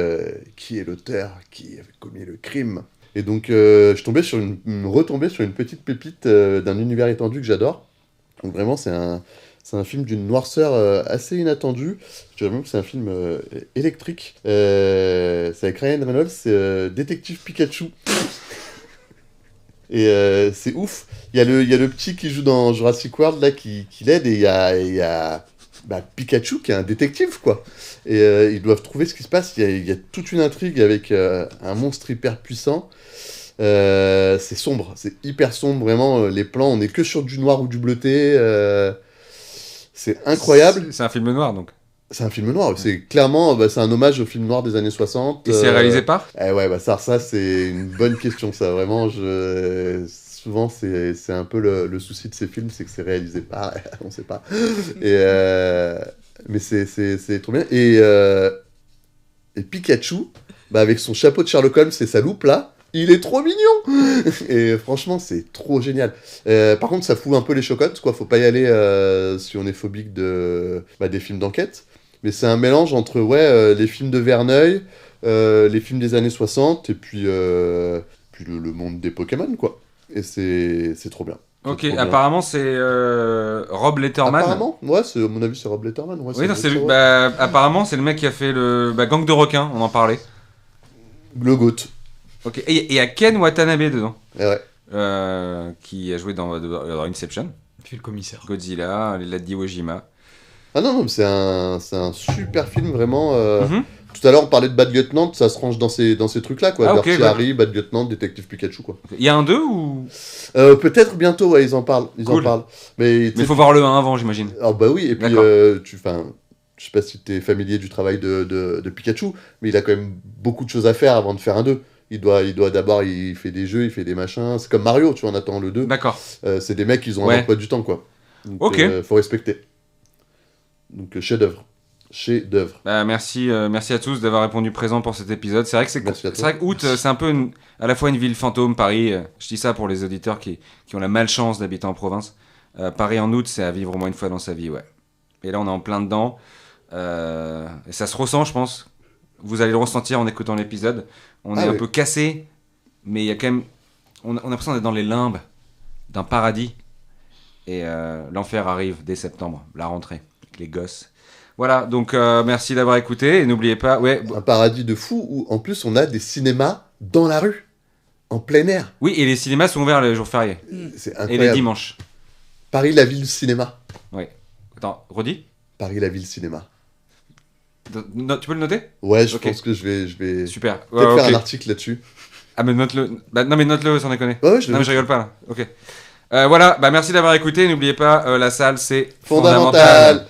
qui est l'auteur, qui a commis le crime. Et donc, je retombais sur une petite pépite d'un univers étendu que j'adore. Donc vraiment, c'est un film d'une noirceur assez inattendue. Je dirais même que c'est un film électrique. C'est avec Ryan Reynolds, c'est Détective Pikachu. Et c'est ouf. Il y a le petit qui joue dans Jurassic World là, qui l'aide, et il y a Pikachu qui est un détective, quoi. Et ils doivent trouver ce qui se passe. Il y a toute une intrigue avec un monstre hyper puissant. C'est sombre, c'est hyper sombre, vraiment. Les plans, on n'est que sur du noir ou du bleuté. C'est incroyable. C'est un film noir, donc. C'est un film noir, c'est clairement c'est un hommage au film noir des années 60. Et c'est réalisé par ça c'est une bonne question, ça, vraiment. Souvent, c'est un peu le souci de ces films, c'est que c'est réalisé par... on sait pas. Mais c'est trop bien. Et Pikachu, avec son chapeau de Sherlock Holmes et sa loupe, là, il est trop mignon. Et franchement, c'est trop génial. Par contre, ça fout un peu les chocottes, quoi. Faut pas y aller si on est phobique des films d'enquête. Mais c'est un mélange entre les films de Verneuil, les films des années 60, et puis le monde des Pokémon, quoi. Et c'est trop bien. Ok, apparemment c'est Rob Letterman. Apparemment, à mon avis c'est Rob Letterman. Ouais, oui, apparemment c'est le mec qui a fait le Gang de requins, on en parlait. Le GOAT. Ok, et il y a Ken Watanabe dedans. Ouais. Qui a joué dans Inception. Il fait le commissaire. Godzilla, les Iwo Jima. Ah non, c'est un super film, vraiment. Tout à l'heure, on parlait de Bad Lieutenant, ça se range dans ces trucs-là, quoi. Dirty Harry, Bad Lieutenant, Détective Pikachu, quoi. Il y a un 2 ou peut-être bientôt, ils en parlent. Cool. Mais il faut voir le 1 avant, j'imagine. Ah bah oui, et puis, je sais pas si t'es familier du travail de Pikachu, mais il a quand même beaucoup de choses à faire avant de faire un 2. Il doit d'abord, il fait des jeux, il fait des machins. C'est comme Mario, tu vois, on attend le 2. D'accord. C'est des mecs, ils ont un emploi du temps, quoi. Donc, faut respecter. Donc, chef-d'œuvre. chef-d'œuvre. Bah, merci à tous d'avoir répondu présent pour cet épisode. C'est vrai que août, c'est un peu à la fois une ville fantôme, Paris. Je dis ça pour les auditeurs qui ont la malchance d'habiter en province. Paris en août, c'est à vivre au moins une fois dans sa vie, ouais. Et là, on est en plein dedans. Et ça se ressent, je pense. Vous allez le ressentir en écoutant l'épisode. On est un peu cassé, mais il y a quand même... On a l'impression d'être dans les limbes d'un paradis. Et l'enfer arrive dès septembre, la rentrée, avec les gosses. Voilà, donc merci d'avoir écouté. Et n'oubliez pas... Un paradis de fou où, en plus, on a des cinémas dans la rue, en plein air. Oui, et les cinémas sont ouverts les jours fériés. C'est incroyable. Et les dimanches. Paris, la ville cinéma. Oui. Attends, redis. Paris, la ville cinéma. Tu peux le noter ? Ouais, je pense que je vais... Super. Peut-être faire un article là-dessus. Ah, mais note-le. Non, mais note-le, sans déconner. Ouais, je rigole pas, là. Ok. Voilà, merci d'avoir écouté. N'oubliez pas, la salle, c'est fondamental.